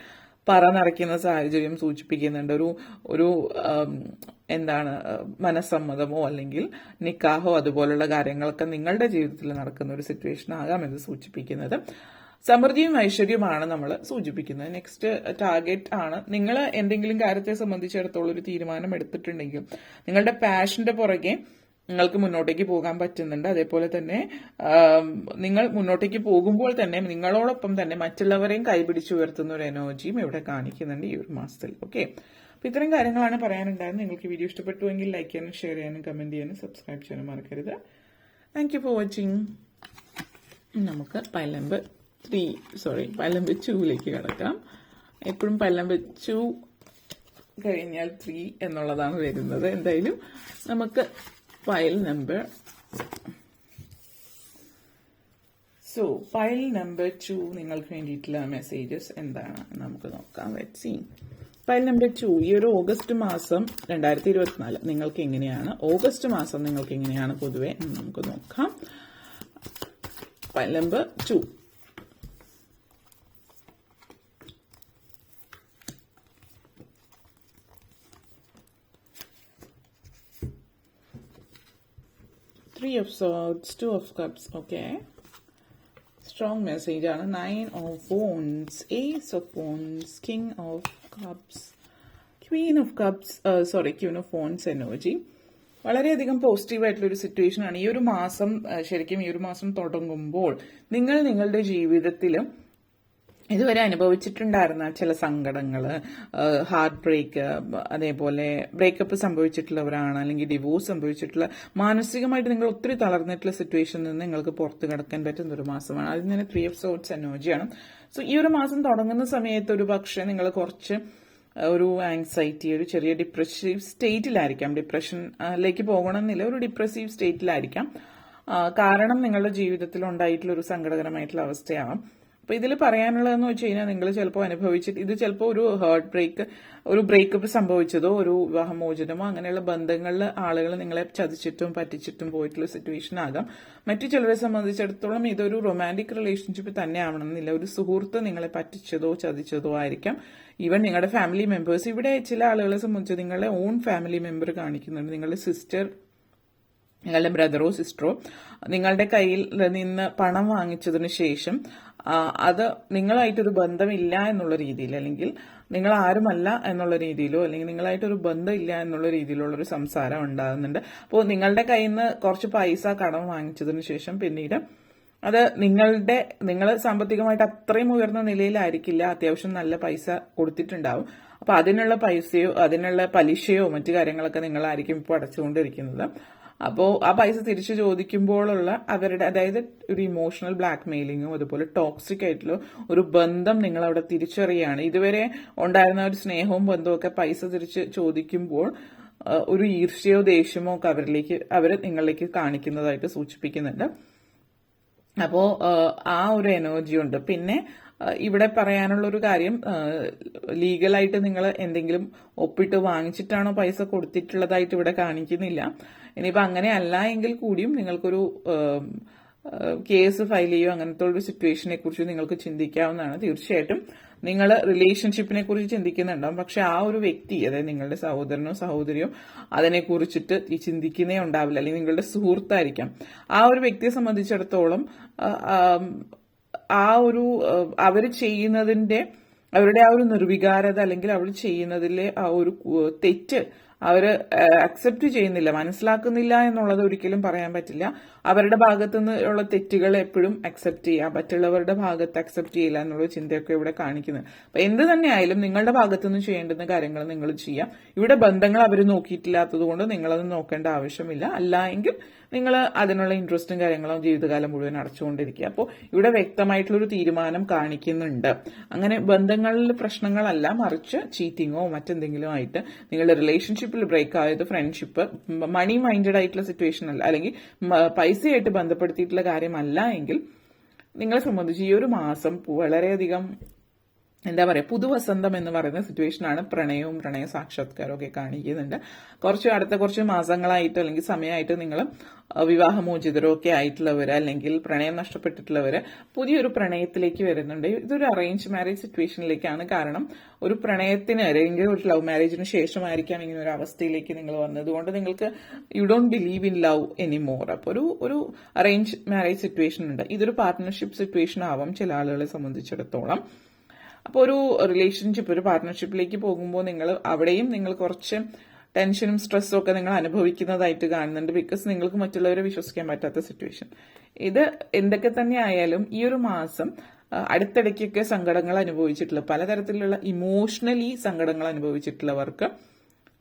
പറ നിറയ്ക്കുന്ന സാഹചര്യം സൂചിപ്പിക്കുന്നുണ്ട്. ഒരു എന്താണ് മനസ്സമ്മതമോ അല്ലെങ്കിൽ നിക്കാഹോ അതുപോലുള്ള കാര്യങ്ങളൊക്കെ നിങ്ങളുടെ ജീവിതത്തിൽ നടക്കുന്ന ഒരു സിറ്റുവേഷൻ ആകാം ഇത് സൂചിപ്പിക്കുന്നത്. സമൃദ്ധിയും ഐശ്വര്യവുമാണ് നമ്മൾ സൂചിപ്പിക്കുന്നത്. നെക്സ്റ്റ് ടാർഗറ്റ് ആണ്. നിങ്ങൾ എന്തെങ്കിലും കാര്യത്തെ സംബന്ധിച്ചിടത്തോളം ഒരു തീരുമാനം എടുത്തിട്ടുണ്ടെങ്കിൽ നിങ്ങളുടെ പാഷന്റെ പുറകെ നിങ്ങൾക്ക് മുന്നോട്ടേക്ക് പോകാൻ പറ്റുന്നുണ്ട്. അതേപോലെ തന്നെ നിങ്ങൾ മുന്നോട്ടേക്ക് പോകുമ്പോൾ തന്നെ നിങ്ങളോടൊപ്പം തന്നെ മറ്റുള്ളവരെയും കൈപിടിച്ച് ഉയർത്തുന്ന ഒരു എനർജിയും ഇവിടെ കാണിക്കുന്നുണ്ട് ഈ ഒരു മാസത്തിൽ. ഓക്കെ, അപ്പൊ ഇത്രയും കാര്യങ്ങളാണ് പറയാനുണ്ടായിരുന്നത്. നിങ്ങൾക്ക് വീഡിയോ ഇഷ്ടപ്പെട്ടുവെങ്കിൽ ലൈക്ക് ചെയ്യാനും ഷെയർ ചെയ്യാനും കമന്റ് ചെയ്യാനും സബ്സ്ക്രൈബ് ചെയ്യാനും മറക്കരുത്. Thank you for watching. നമുക്ക് പൈൽ നമ്പർ 2 കിടക്കാം. എപ്പോഴും പൈൽ നമ്പർ 2 കഴിഞ്ഞാൽ 3 എന്നുള്ളതാണ് വരുന്നത്. എന്തായാലും നമുക്ക് പൈൽ നമ്പർ 2 നിങ്ങൾക്ക് വേണ്ടിയിട്ടുള്ള മെസ്സേജസ് എന്താണ് നമുക്ക് നോക്കാം. Let's see. പൈൽ നമ്പർ 2 ഈ ഒരു ഓഗസ്റ്റ് മാസം 2024 നിങ്ങൾക്ക് എങ്ങനെയാണ്, ഓഗസ്റ്റ് മാസം നിങ്ങൾക്ക് എങ്ങനെയാണ് പൊതുവെ നമുക്ക് നോക്കാം. Pile number 2. Three of Swords, 2 of Cups, okay. Strong message ആണ്. 9 of Wands, Ace of Wands, King of Cups, Queen of Wands energy. വളരെയധികം പോസിറ്റീവ് ആയിട്ടുള്ള ഒരു സിറ്റുവേഷൻ ആണ്. ഈ ഒരു മാസം ശരിക്കും ഈ ഒരു മാസം തുടങ്ങുമ്പോൾ നിങ്ങൾ നിങ്ങളുടെ ജീവിതത്തിലും ഇതുവരെ അനുഭവിച്ചിട്ടുണ്ടായിരുന്ന ചില സങ്കടങ്ങള്, ഹാർട്ട് ബ്രേക്ക്, അതേപോലെ ബ്രേക്കപ്പ് സംഭവിച്ചിട്ടുള്ളവരാണ്, അല്ലെങ്കിൽ ഡിവോഴ്സ് സംഭവിച്ചിട്ടുള്ള, മാനസികമായിട്ട് നിങ്ങൾ ഒത്തിരി തളർന്നിട്ടുള്ള സിറ്റുവേഷനിൽ നിന്ന് നിങ്ങൾക്ക് പുറത്ത് കടക്കാൻ പറ്റുന്ന ഒരു മാസമാണ്. അതിന് തന്നെ 3 of Swords എനർജിയാണ്. സോ ഈ ഒരു മാസം തുടങ്ങുന്ന സമയത്ത് ഒരു പക്ഷേ നിങ്ങൾ കുറച്ച് ഒരു ആങ്സൈറ്റി, ഒരു ചെറിയ ഡിപ്രസീവ് സ്റ്റേറ്റിലായിരിക്കാം. ഡിപ്രഷനിലേക്ക് പോകണമെന്നില്ല, ഒരു ഡിപ്രസീവ് സ്റ്റേറ്റിലായിരിക്കാം. കാരണം നിങ്ങളുടെ ജീവിതത്തിൽ ഉണ്ടായിട്ടുള്ള ഒരു സങ്കടകരമായിട്ടുള്ള അവസ്ഥയാവാം. അപ്പൊ ഇതിൽ പറയാനുള്ളതെന്ന് വെച്ച് കഴിഞ്ഞാൽ നിങ്ങൾ ചിലപ്പോൾ അനുഭവിച്ചിട്ട് ഇത് ചിലപ്പോൾ ഒരു ഹാർട്ട് ബ്രേക്ക്, ഒരു ബ്രേക്കപ്പ് സംഭവിച്ചതോ ഒരു വിവാഹമോചനമോ അങ്ങനെയുള്ള ബന്ധങ്ങളിൽ ആളുകൾ നിങ്ങളെ ചതിച്ചിട്ടും പറ്റിച്ചിട്ടും പോയിട്ടുള്ള സിറ്റുവേഷൻ ആകാം. മറ്റു ചിലരെ സംബന്ധിച്ചിടത്തോളം ഇതൊരു റൊമാൻറ്റിക് റിലേഷൻഷിപ്പ് തന്നെ ആവണമെന്നില്ല. ഒരു സുഹൃത്ത് നിങ്ങളെ പറ്റിച്ചതോ ചതിച്ചതോ ആയിരിക്കാം. ഈവൻ നിങ്ങളുടെ ഫാമിലി മെമ്പേഴ്സ്, ഇവിടെ ചില ആളുകളെ സംബന്ധിച്ച് നിങ്ങളുടെ ഓൺ ഫാമിലി മെമ്പർ കാണിക്കുന്നുണ്ട്. നിങ്ങളുടെ സിസ്റ്റർ, നിങ്ങളുടെ ബ്രദറോ സിസ്റ്ററോ നിങ്ങളുടെ കയ്യിൽ നിന്ന് പണം വാങ്ങിച്ചതിന് ശേഷം അത് നിങ്ങളായിട്ടൊരു ബന്ധമില്ല എന്നുള്ള രീതിയിൽ, അല്ലെങ്കിൽ നിങ്ങൾ ആരുമല്ല എന്നുള്ള രീതിയിലോ, അല്ലെങ്കിൽ നിങ്ങളായിട്ടൊരു ബന്ധമില്ല എന്നുള്ള രീതിയിലുള്ള ഒരു സംസാരം ഉണ്ടാകുന്നുണ്ട്. അപ്പോൾ നിങ്ങളുടെ കയ്യിൽ നിന്ന് കുറച്ച് പൈസ കടം വാങ്ങിച്ചതിന് ശേഷം പിന്നീട് അത് നിങ്ങൾ സാമ്പത്തികമായിട്ട് അത്രയും ഉയർന്ന നിലയിലായിരിക്കില്ല, അത്യാവശ്യം നല്ല പൈസ കൊടുത്തിട്ടുണ്ടാവും. അപ്പൊ അതിനുള്ള പൈസയോ അതിനുള്ള പലിശയോ മറ്റു കാര്യങ്ങളൊക്കെ നിങ്ങളായിരിക്കും ഇപ്പോൾ അടച്ചുകൊണ്ടിരിക്കുന്നത്. അപ്പോൾ ആ പൈസ തിരിച്ചു ചോദിക്കുമ്പോഴുള്ള അവരുടെ, അതായത് ഒരു ഇമോഷണൽ ബ്ലാക്ക് മെയിലിങ്ങും അതുപോലെ ടോക്സിക് ആയിട്ടുള്ള ഒരു ബന്ധം നിങ്ങൾ അവിടെ തിരിച്ചറിയാണ്. ഇതുവരെ ഉണ്ടായിരുന്ന ഒരു സ്നേഹവും ബന്ധവും ഒക്കെ പൈസ തിരിച്ച് ചോദിക്കുമ്പോൾ ഒരു ഈർഷ്യയോ ദേഷ്യമോ ഒക്കെ അവർ നിങ്ങളിലേക്ക് കാണിക്കുന്നതായിട്ട് സൂചിപ്പിക്കുന്നുണ്ട്. അപ്പോൾ ആ ഒരു എനർജി ഉണ്ട്. പിന്നെ ഇവിടെ പറയാനുള്ള ഒരു കാര്യം, ലീഗലായിട്ട് നിങ്ങൾ എന്തെങ്കിലും ഒപ്പിട്ട് വാങ്ങിച്ചിട്ടാണോ പൈസ കൊടുത്തിട്ടുള്ളതായിട്ട് ഇവിടെ കാണിക്കുന്നില്ല. ഇനിയിപ്പോൾ അങ്ങനെ അല്ല എങ്കിൽ കൂടിയും നിങ്ങൾക്കൊരു കേസ് ഫയൽ ചെയ്യുകയോ അങ്ങനത്തെ ഒരു സിറ്റുവേഷനെ കുറിച്ച് നിങ്ങൾക്ക് ചിന്തിക്കാവുന്നതാണ്. തീർച്ചയായിട്ടും നിങ്ങൾ റിലേഷൻഷിപ്പിനെ കുറിച്ച് ചിന്തിക്കുന്നുണ്ടാവും, പക്ഷെ ആ ഒരു വ്യക്തി, അതായത് നിങ്ങളുടെ സഹോദരനോ സഹോദരിയോ അതിനെ കുറിച്ചിട്ട് ചിന്തിക്കുന്നേ ഉണ്ടാവില്ല, അല്ലെങ്കിൽ നിങ്ങളുടെ സുഹൃത്തായിരിക്കാം. ആ ഒരു വ്യക്തിയെ സംബന്ധിച്ചിടത്തോളം അവർ ചെയ്യുന്നതിന്റെ, അവരുടെ ആ ഒരു നിർവികാരത, അല്ലെങ്കിൽ അവർ ചെയ്യുന്നതിലെ ആ ഒരു തെറ്റ് അവർ അക്സെപ്റ്റ് ചെയ്യുന്നില്ല, മനസ്സിലാക്കുന്നില്ല എന്നുള്ളത് ഒരിക്കലും പറയാൻ പറ്റില്ല. അവരുടെ ഭാഗത്തു നിന്നുള്ള തെറ്റുകൾ എപ്പോഴും അക്സെപ്റ്റ് ചെയ്യാം, മറ്റുള്ളവരുടെ ഭാഗത്ത് അക്സെപ്റ്റ് ചെയ്യില്ല എന്നുള്ള ചിന്തയൊക്കെ ഇവിടെ കാണിക്കുന്നത്. അപ്പൊ എന്ത് തന്നെയായാലും നിങ്ങളുടെ ഭാഗത്തു നിന്ന് ചെയ്യേണ്ടുന്ന കാര്യങ്ങൾ നിങ്ങൾ ചെയ്യാം. ഇവിടെ ബന്ധങ്ങൾ അവർ നോക്കിയിട്ടില്ലാത്തത് കൊണ്ട് നിങ്ങളത് നോക്കേണ്ട ആവശ്യമില്ല. അല്ല എങ്കിൽ നിങ്ങൾ അതിനുള്ള ഇൻട്രസ്റ്റും കാര്യങ്ങളും ജീവിതകാലം മുഴുവൻ അടച്ചുകൊണ്ടിരിക്കുക. അപ്പോൾ ഇവിടെ വ്യക്തമായിട്ടുള്ളൊരു തീരുമാനം കാണിക്കുന്നുണ്ട്. അങ്ങനെ ബന്ധങ്ങളിൽ പ്രശ്നങ്ങളല്ല, മറിച്ച് ചീറ്റിങ്ങോ മറ്റെന്തെങ്കിലും ആയിട്ട് നിങ്ങളുടെ റിലേഷൻഷിപ്പിൽ ബ്രേക്ക് ആയത്, ഫ്രണ്ട്ഷിപ്പ്, മണി മൈൻഡഡ് ആയിട്ടുള്ള സിറ്റുവേഷൻ അല്ല, അല്ലെങ്കിൽ പൈസയായിട്ട് ബന്ധപ്പെടുത്തിയിട്ടുള്ള കാര്യമല്ല എങ്കിൽ നിങ്ങളെ സംബന്ധിച്ച് ഈ ഒരു മാസം വളരെയധികം എന്താ പറയുക, പുതുവസന്തം എന്ന് പറയുന്ന സിറ്റുവേഷനാണ്. പ്രണയവും പ്രണയ സാക്ഷാത്കാരവും ഒക്കെ കാണിക്കുന്നുണ്ട്. അടുത്ത കുറച്ച് മാസങ്ങളായിട്ട് അല്ലെങ്കിൽ സമയമായിട്ട് നിങ്ങൾ വിവാഹമോചിതരോ ഒക്കെ ആയിട്ടുള്ളവർ അല്ലെങ്കിൽ പ്രണയം നഷ്ടപ്പെട്ടിട്ടുള്ളവർ പുതിയൊരു പ്രണയത്തിലേക്ക് വരുന്നുണ്ട്. ഇതൊരു അറേഞ്ച് മാരേജ് സിറ്റുവേഷനിലേക്കാണ്. കാരണം ഒരു പ്രണയത്തിന് അല്ലെങ്കിൽ ഒരു ലവ് മാരേജിന് ശേഷമായിരിക്കാം ഇങ്ങനെ ഒരു അവസ്ഥയിലേക്ക് നിങ്ങൾ വന്നത്. അതുകൊണ്ട് നിങ്ങൾക്ക് you don't believe in love anymore. അപ്പോൾ ഒരു അറേഞ്ച് മാരേജ് സിറ്റുവേഷൻ ഉണ്ട്. ഇതൊരു പാർട്ട്ണർഷിപ്പ് സിറ്റുവേഷൻ ആവാം ചില ആളുകളെ സംബന്ധിച്ചിടത്തോളം. അപ്പോൾ ഒരു റിലേഷൻഷിപ്പ്, ഒരു പാർട്ട്ണർഷിപ്പിലേക്ക് പോകുമ്പോൾ അവിടെയും നിങ്ങൾ കുറച്ച് ടെൻഷനും സ്ട്രെസ്സും ഒക്കെ നിങ്ങൾ അനുഭവിക്കുന്നതായിട്ട് കാണുന്നുണ്ട്. ബിക്കോസ് നിങ്ങൾക്ക് മറ്റുള്ളവരെ വിശ്വസിക്കാൻ പറ്റാത്ത സിറ്റുവേഷൻ. ഇത് എന്തൊക്കെ തന്നെ ആയാലും ഈ ഒരു മാസം അടുത്തിടയ്ക്കൊക്കെ സങ്കടങ്ങൾ അനുഭവിച്ചിട്ടുള്ള, പലതരത്തിലുള്ള ഇമോഷണലി സങ്കടങ്ങൾ അനുഭവിച്ചിട്ടുള്ളവർക്ക്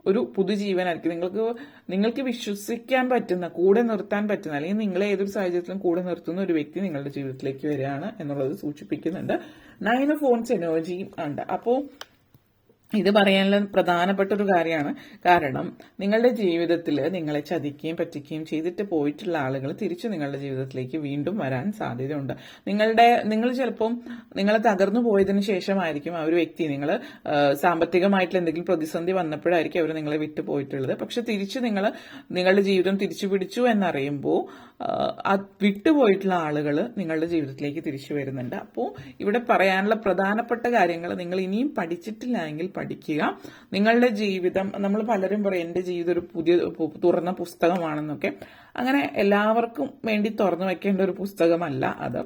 ഒരു പുതുജീവനായിരിക്കും. നിങ്ങൾക്ക് വിശ്വസിക്കാൻ പറ്റുന്ന, കൂടെ നിർത്താൻ പറ്റുന്ന, അല്ലെങ്കിൽ നിങ്ങളെ ഏതൊരു സാഹചര്യത്തിലും കൂടെ നിർത്തുന്ന ഒരു വ്യക്തി നിങ്ങളുടെ ജീവിതത്തിലേക്ക് വരികയാണ് എന്നുള്ളത് സൂചിപ്പിക്കുന്നുണ്ട്. 9 ഓഫ് വൺസ് എനർജിയും ഉണ്ട്. അപ്പോൾ ഇത് പറയാനുള്ള പ്രധാനപ്പെട്ട ഒരു കാര്യമാണ്. കാരണം നിങ്ങളുടെ ജീവിതത്തിൽ നിങ്ങളെ ചതിക്കുകയും പറ്റിക്കുകയും ചെയ്തിട്ട് പോയിട്ടുള്ള ആളുകൾ തിരിച്ചു നിങ്ങളുടെ ജീവിതത്തിലേക്ക് വീണ്ടും വരാൻ സാധ്യതയുണ്ട്. നിങ്ങൾ ചിലപ്പം നിങ്ങളെ തകർന്നു പോയതിനു ശേഷമായിരിക്കും ആ ഒരു വ്യക്തി, നിങ്ങൾ സാമ്പത്തികമായിട്ടുള്ള എന്തെങ്കിലും പ്രതിസന്ധി വന്നപ്പോഴായിരിക്കും അവർ നിങ്ങളെ വിട്ടു പോയിട്ടുള്ളത്. പക്ഷെ തിരിച്ചു നിങ്ങളുടെ ജീവിതം തിരിച്ചു പിടിച്ചു എന്നറിയുമ്പോൾ വിട്ടുപോയിട്ടുള്ള ആളുകൾ നിങ്ങളുടെ ജീവിതത്തിലേക്ക് തിരിച്ചു വരുന്നുണ്ട്. അപ്പോൾ ഇവിടെ പറയാനുള്ള പ്രധാനപ്പെട്ട കാര്യങ്ങൾ, നിങ്ങൾ ഇനിയും പഠിച്ചിട്ടില്ല എങ്കിൽ പഠിക്കുക. നിങ്ങളുടെ ജീവിതം, നമ്മൾ പലരും പറയും എൻ്റെ ജീവിതം ഒരു പുതിയ തുറന്ന പുസ്തകമാണെന്നൊക്കെ. അങ്ങനെ എല്ലാവർക്കും വേണ്ടി തുറന്നു വെക്കേണ്ട ഒരു പുസ്തകമല്ല അത്.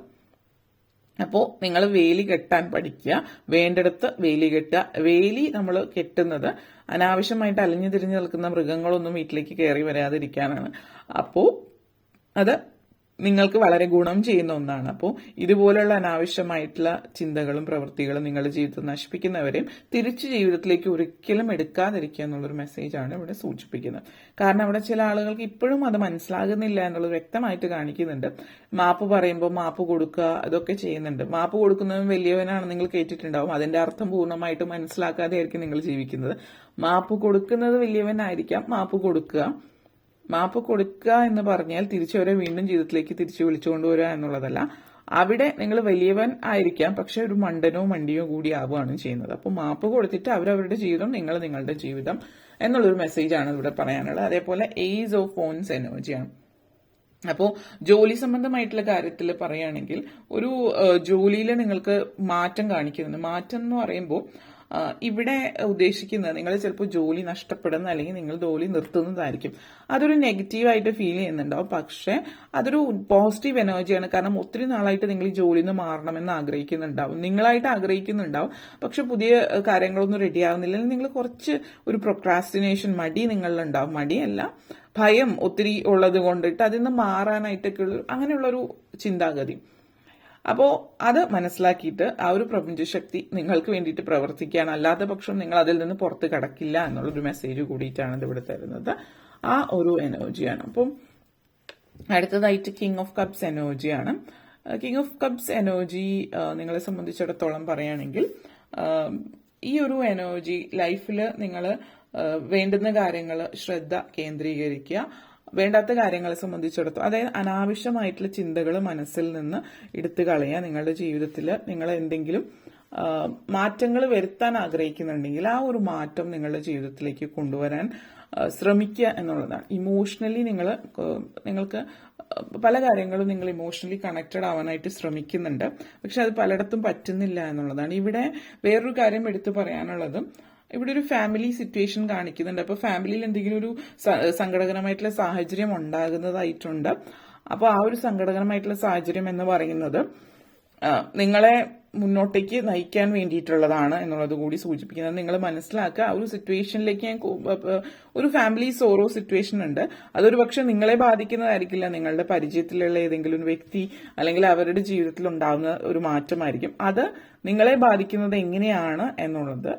അപ്പോൾ നിങ്ങൾ വേലി കെട്ടാൻ പഠിക്കുക. വേണ്ടിടത്ത് വേലി കെട്ടുക. വേലി നമ്മൾ കെട്ടുന്നത് അനാവശ്യമായിട്ട് അലിഞ്ഞു തിരിഞ്ഞു നിൽക്കുന്ന മൃഗങ്ങളൊന്നും വീട്ടിലേക്ക് കയറി വരാതിരിക്കാനാണ്. അപ്പോൾ അത് നിങ്ങൾക്ക് വളരെ ഗുണം ചെയ്യുന്ന ഒന്നാണ്. അപ്പോൾ ഇതുപോലുള്ള അനാവശ്യമായിട്ടുള്ള ചിന്തകളും പ്രവൃത്തികളും നിങ്ങളുടെ ജീവിതത്തിൽ നശിപ്പിക്കുന്നവരെയും തിരിച്ചു ജീവിതത്തിലേക്ക് ഒരിക്കലും എടുക്കാതിരിക്കുക എന്നുള്ളൊരു മെസ്സേജാണ് ഇവിടെ സൂചിപ്പിക്കുന്നത്. കാരണം അവിടെ ചില ആളുകൾക്ക് ഇപ്പോഴും അത് മനസ്സിലാകുന്നില്ല എന്നുള്ളത് വ്യക്തമായിട്ട് കാണിക്കുന്നുണ്ട്. മാപ്പ് പറയുമ്പോൾ മാപ്പ് കൊടുക്കുക, അതൊക്കെ ചെയ്യുന്നുണ്ട്. മാപ്പ് കൊടുക്കുന്നതും വലിയവനാണ് നിങ്ങൾ കേട്ടിട്ടുണ്ടാവും. അതിന്റെ അർത്ഥം പൂർണ്ണമായിട്ട് മനസ്സിലാക്കാതെ ആയിരിക്കും നിങ്ങൾ ജീവിക്കുന്നത്. മാപ്പ് കൊടുക്കുന്നത് വലിയവനായിരിക്കാം. മാപ്പ് കൊടുക്കുക എന്ന് പറഞ്ഞാൽ തിരിച്ചവരെ വീണ്ടും ജീവിതത്തിലേക്ക് തിരിച്ചു വിളിച്ചുകൊണ്ടുവരിക എന്നുള്ളതല്ല. അവിടെ നിങ്ങൾ വലിയവൻ ആയിരിക്കാം, പക്ഷെ ഒരു മണ്ടിയോ കൂടി ആവുകയാണ് ചെയ്യുന്നത്. അപ്പോൾ മാപ്പ് കൊടുത്തിട്ട് അവരവരുടെ ജീവിതം, നിങ്ങൾ നിങ്ങളുടെ ജീവിതം എന്നുള്ളൊരു മെസ്സേജാണ് ഇവിടെ പറയാനുള്ളത്. അതേപോലെ ഏസ് ഓഫ് വൺസ് എനർജിയാണ്. അപ്പോൾ ജോലി സംബന്ധമായിട്ടുള്ള കാര്യത്തിൽ പറയുകയാണെങ്കിൽ ഒരു ജോലിയിൽ നിങ്ങൾക്ക് മാറ്റം കാണിക്കുന്നുണ്ട്. മാറ്റം എന്ന് പറയുമ്പോൾ ഇവിടെ ഉദ്ദേശിക്കുന്നത് നിങ്ങൾ ചിലപ്പോൾ ജോലി നഷ്ടപ്പെടുന്ന അല്ലെങ്കിൽ നിങ്ങൾ ജോലി നിർത്തുന്നതായിരിക്കും. അതൊരു നെഗറ്റീവായിട്ട് ഫീൽ ചെയ്യുന്നുണ്ടാവും. പക്ഷെ അതൊരു പോസിറ്റീവ് എനർജിയാണ്. കാരണം ഒത്തിരി നാളായിട്ട് നിങ്ങൾ ഈ ജോലിയിൽ നിന്ന് മാറണമെന്ന് ആഗ്രഹിക്കുന്നുണ്ടാവും, നിങ്ങളായിട്ട് ആഗ്രഹിക്കുന്നുണ്ടാവും. പക്ഷെ പുതിയ കാര്യങ്ങളൊന്നും റെഡി ആവുന്നില്ല. നിങ്ങൾ കുറച്ച് ഒരു പ്രൊക്രാസ്റ്റിനേഷൻ, മടി നിങ്ങളിലുണ്ടാവും. മടിയല്ല, ഭയം ഒത്തിരി ഉള്ളത് കൊണ്ടിട്ട് അതിൽ നിന്ന് മാറാനായിട്ടൊക്കെ അങ്ങനെയുള്ളൊരു ചിന്താഗതി. അപ്പോൾ അത് മനസ്സിലാക്കിയിട്ട് ആ ഒരു പ്രപഞ്ചശക്തി നിങ്ങൾക്ക് വേണ്ടിയിട്ട് പ്രവർത്തിക്കുകയാണ്. അല്ലാത്ത പക്ഷം നിങ്ങൾ അതിൽ നിന്ന് പുറത്ത് കടക്കില്ല എന്നുള്ളൊരു മെസ്സേജ് കൂടിയിട്ടാണ് ഇത് ഇവിടെ തരുന്നത്. ആ ഒരു എനർജിയാണ്. അപ്പം അടുത്തതായിട്ട് കിങ് ഓഫ് കപ്സ് എനർജിയാണ്. കിങ് ഓഫ് കപ്സ് എനർജി നിങ്ങളെ സംബന്ധിച്ചിടത്തോളം പറയുകയാണെങ്കിൽ ഈ ഒരു എനർജി ലൈഫിൽ നിങ്ങൾ വേണ്ടുന്ന കാര്യങ്ങൾ ശ്രദ്ധ കേന്ദ്രീകരിക്കുക. വേണ്ടാത്ത കാര്യങ്ങളെ സംബന്ധിച്ചിടത്തോളം, അതായത് അനാവശ്യമായിട്ടുള്ള ചിന്തകൾ മനസ്സിൽ നിന്ന് എടുത്തു കളയുക. നിങ്ങളുടെ ജീവിതത്തിൽ നിങ്ങൾ എന്തെങ്കിലും മാറ്റങ്ങൾ വരുത്താൻ ആഗ്രഹിക്കുന്നുണ്ടെങ്കിൽ ആ ഒരു മാറ്റം നിങ്ങളുടെ ജീവിതത്തിലേക്ക് കൊണ്ടുവരാൻ ശ്രമിക്കുക എന്നുള്ളതാണ്. ഇമോഷണലി നിങ്ങൾക്ക് പല കാര്യങ്ങളും നിങ്ങൾ ഇമോഷണലി കണക്റ്റഡ് ആവാനായിട്ട് ശ്രമിക്കുന്നുണ്ട്. പക്ഷെ അത് പലയിടത്തും പറ്റുന്നില്ല എന്നുള്ളതാണ്. ഇവിടെ വേറൊരു കാര്യം എടുത്തു പറയാനുള്ളത്, ഇവിടെ ഒരു ഫാമിലി സിറ്റുവേഷൻ കാണിക്കുന്നുണ്ട്. അപ്പോൾ ഫാമിലിയിൽ എന്തെങ്കിലും ഒരു സങ്കടകരമായിട്ടുള്ള സാഹചര്യം ഉണ്ടാകുന്നതായിട്ടുണ്ട്. അപ്പോൾ ആ ഒരു സങ്കടകരമായിട്ടുള്ള സാഹചര്യം എന്ന് പറയുന്നത് നിങ്ങളെ മുന്നോട്ടേക്ക് നയിക്കാൻ വേണ്ടിയിട്ടുള്ളതാണ് എന്നുള്ളത് കൂടി സൂചിപ്പിക്കുന്നത്. നിങ്ങൾ മനസ്സിലാക്കുക, ആ ഒരു സിറ്റുവേഷനിലേക്ക് ഒരു ഫാമിലി സോറോ സിറ്റുവേഷൻ ഉണ്ട്. അതൊരു പക്ഷെ നിങ്ങളെ ബാധിക്കുന്നതായിരിക്കില്ല, നിങ്ങളുടെ പരിചയത്തിലുള്ള ഏതെങ്കിലും ഒരു വ്യക്തി അല്ലെങ്കിൽ അവരുടെ ജീവിതത്തിൽ ഉണ്ടാകുന്ന ഒരു മാറ്റമായിരിക്കും. അത് നിങ്ങളെ ബാധിക്കുന്നത് എങ്ങനെയാണ് എന്നുള്ളത്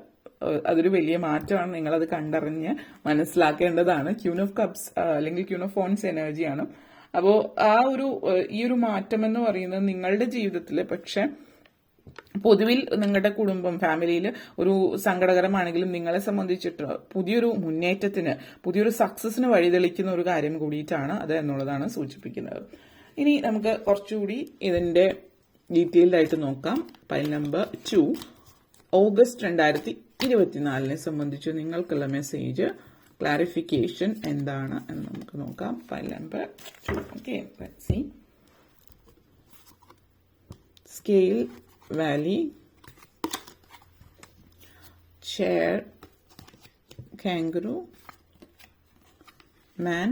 അതൊരു വലിയ മാറ്റമാണ്. നിങ്ങളത് കണ്ടറിഞ്ഞ് മനസ്സിലാക്കേണ്ടതാണ്. ക്യൂൻ ഓഫ് കപ്സ് അല്ലെങ്കിൽ ക്യൂൻ ഓഫ് വൺസ് എനർജിയാണ്. അപ്പോൾ ഈ ഒരു മാറ്റം എന്ന് പറയുന്നത് നിങ്ങളുടെ ജീവിതത്തിൽ, പക്ഷെ പൊതുവിൽ നിങ്ങളുടെ കുടുംബം ഫാമിലിയിൽ ഒരു സങ്കടകരമാണെങ്കിലും നിങ്ങളെ സംബന്ധിച്ചിട്ട് പുതിയൊരു മുന്നേറ്റത്തിന്, പുതിയൊരു സക്സസിന് വഴിതെളിക്കുന്ന ഒരു കാര്യം കൂടിയിട്ടാണ് അത് എന്നുള്ളതാണ് സൂചിപ്പിക്കുന്നത്. ഇനി നമുക്ക് കുറച്ചുകൂടി ഇതിന്റെ ഡീറ്റെയിൽഡ് ആയിട്ട് നോക്കാം. പൈൽ നമ്പർ 2, ഓഗസ്റ്റ് 2024 സംബന്ധിച്ച് നിങ്ങൾക്കുള്ള മെസ്സേജ് ക്ലാരിഫിക്കേഷൻ എന്താണ് എന്ന് നമുക്ക് നോക്കാം. File number 2. Okay, let's see. Scale, valley, chair, kangaroo, man,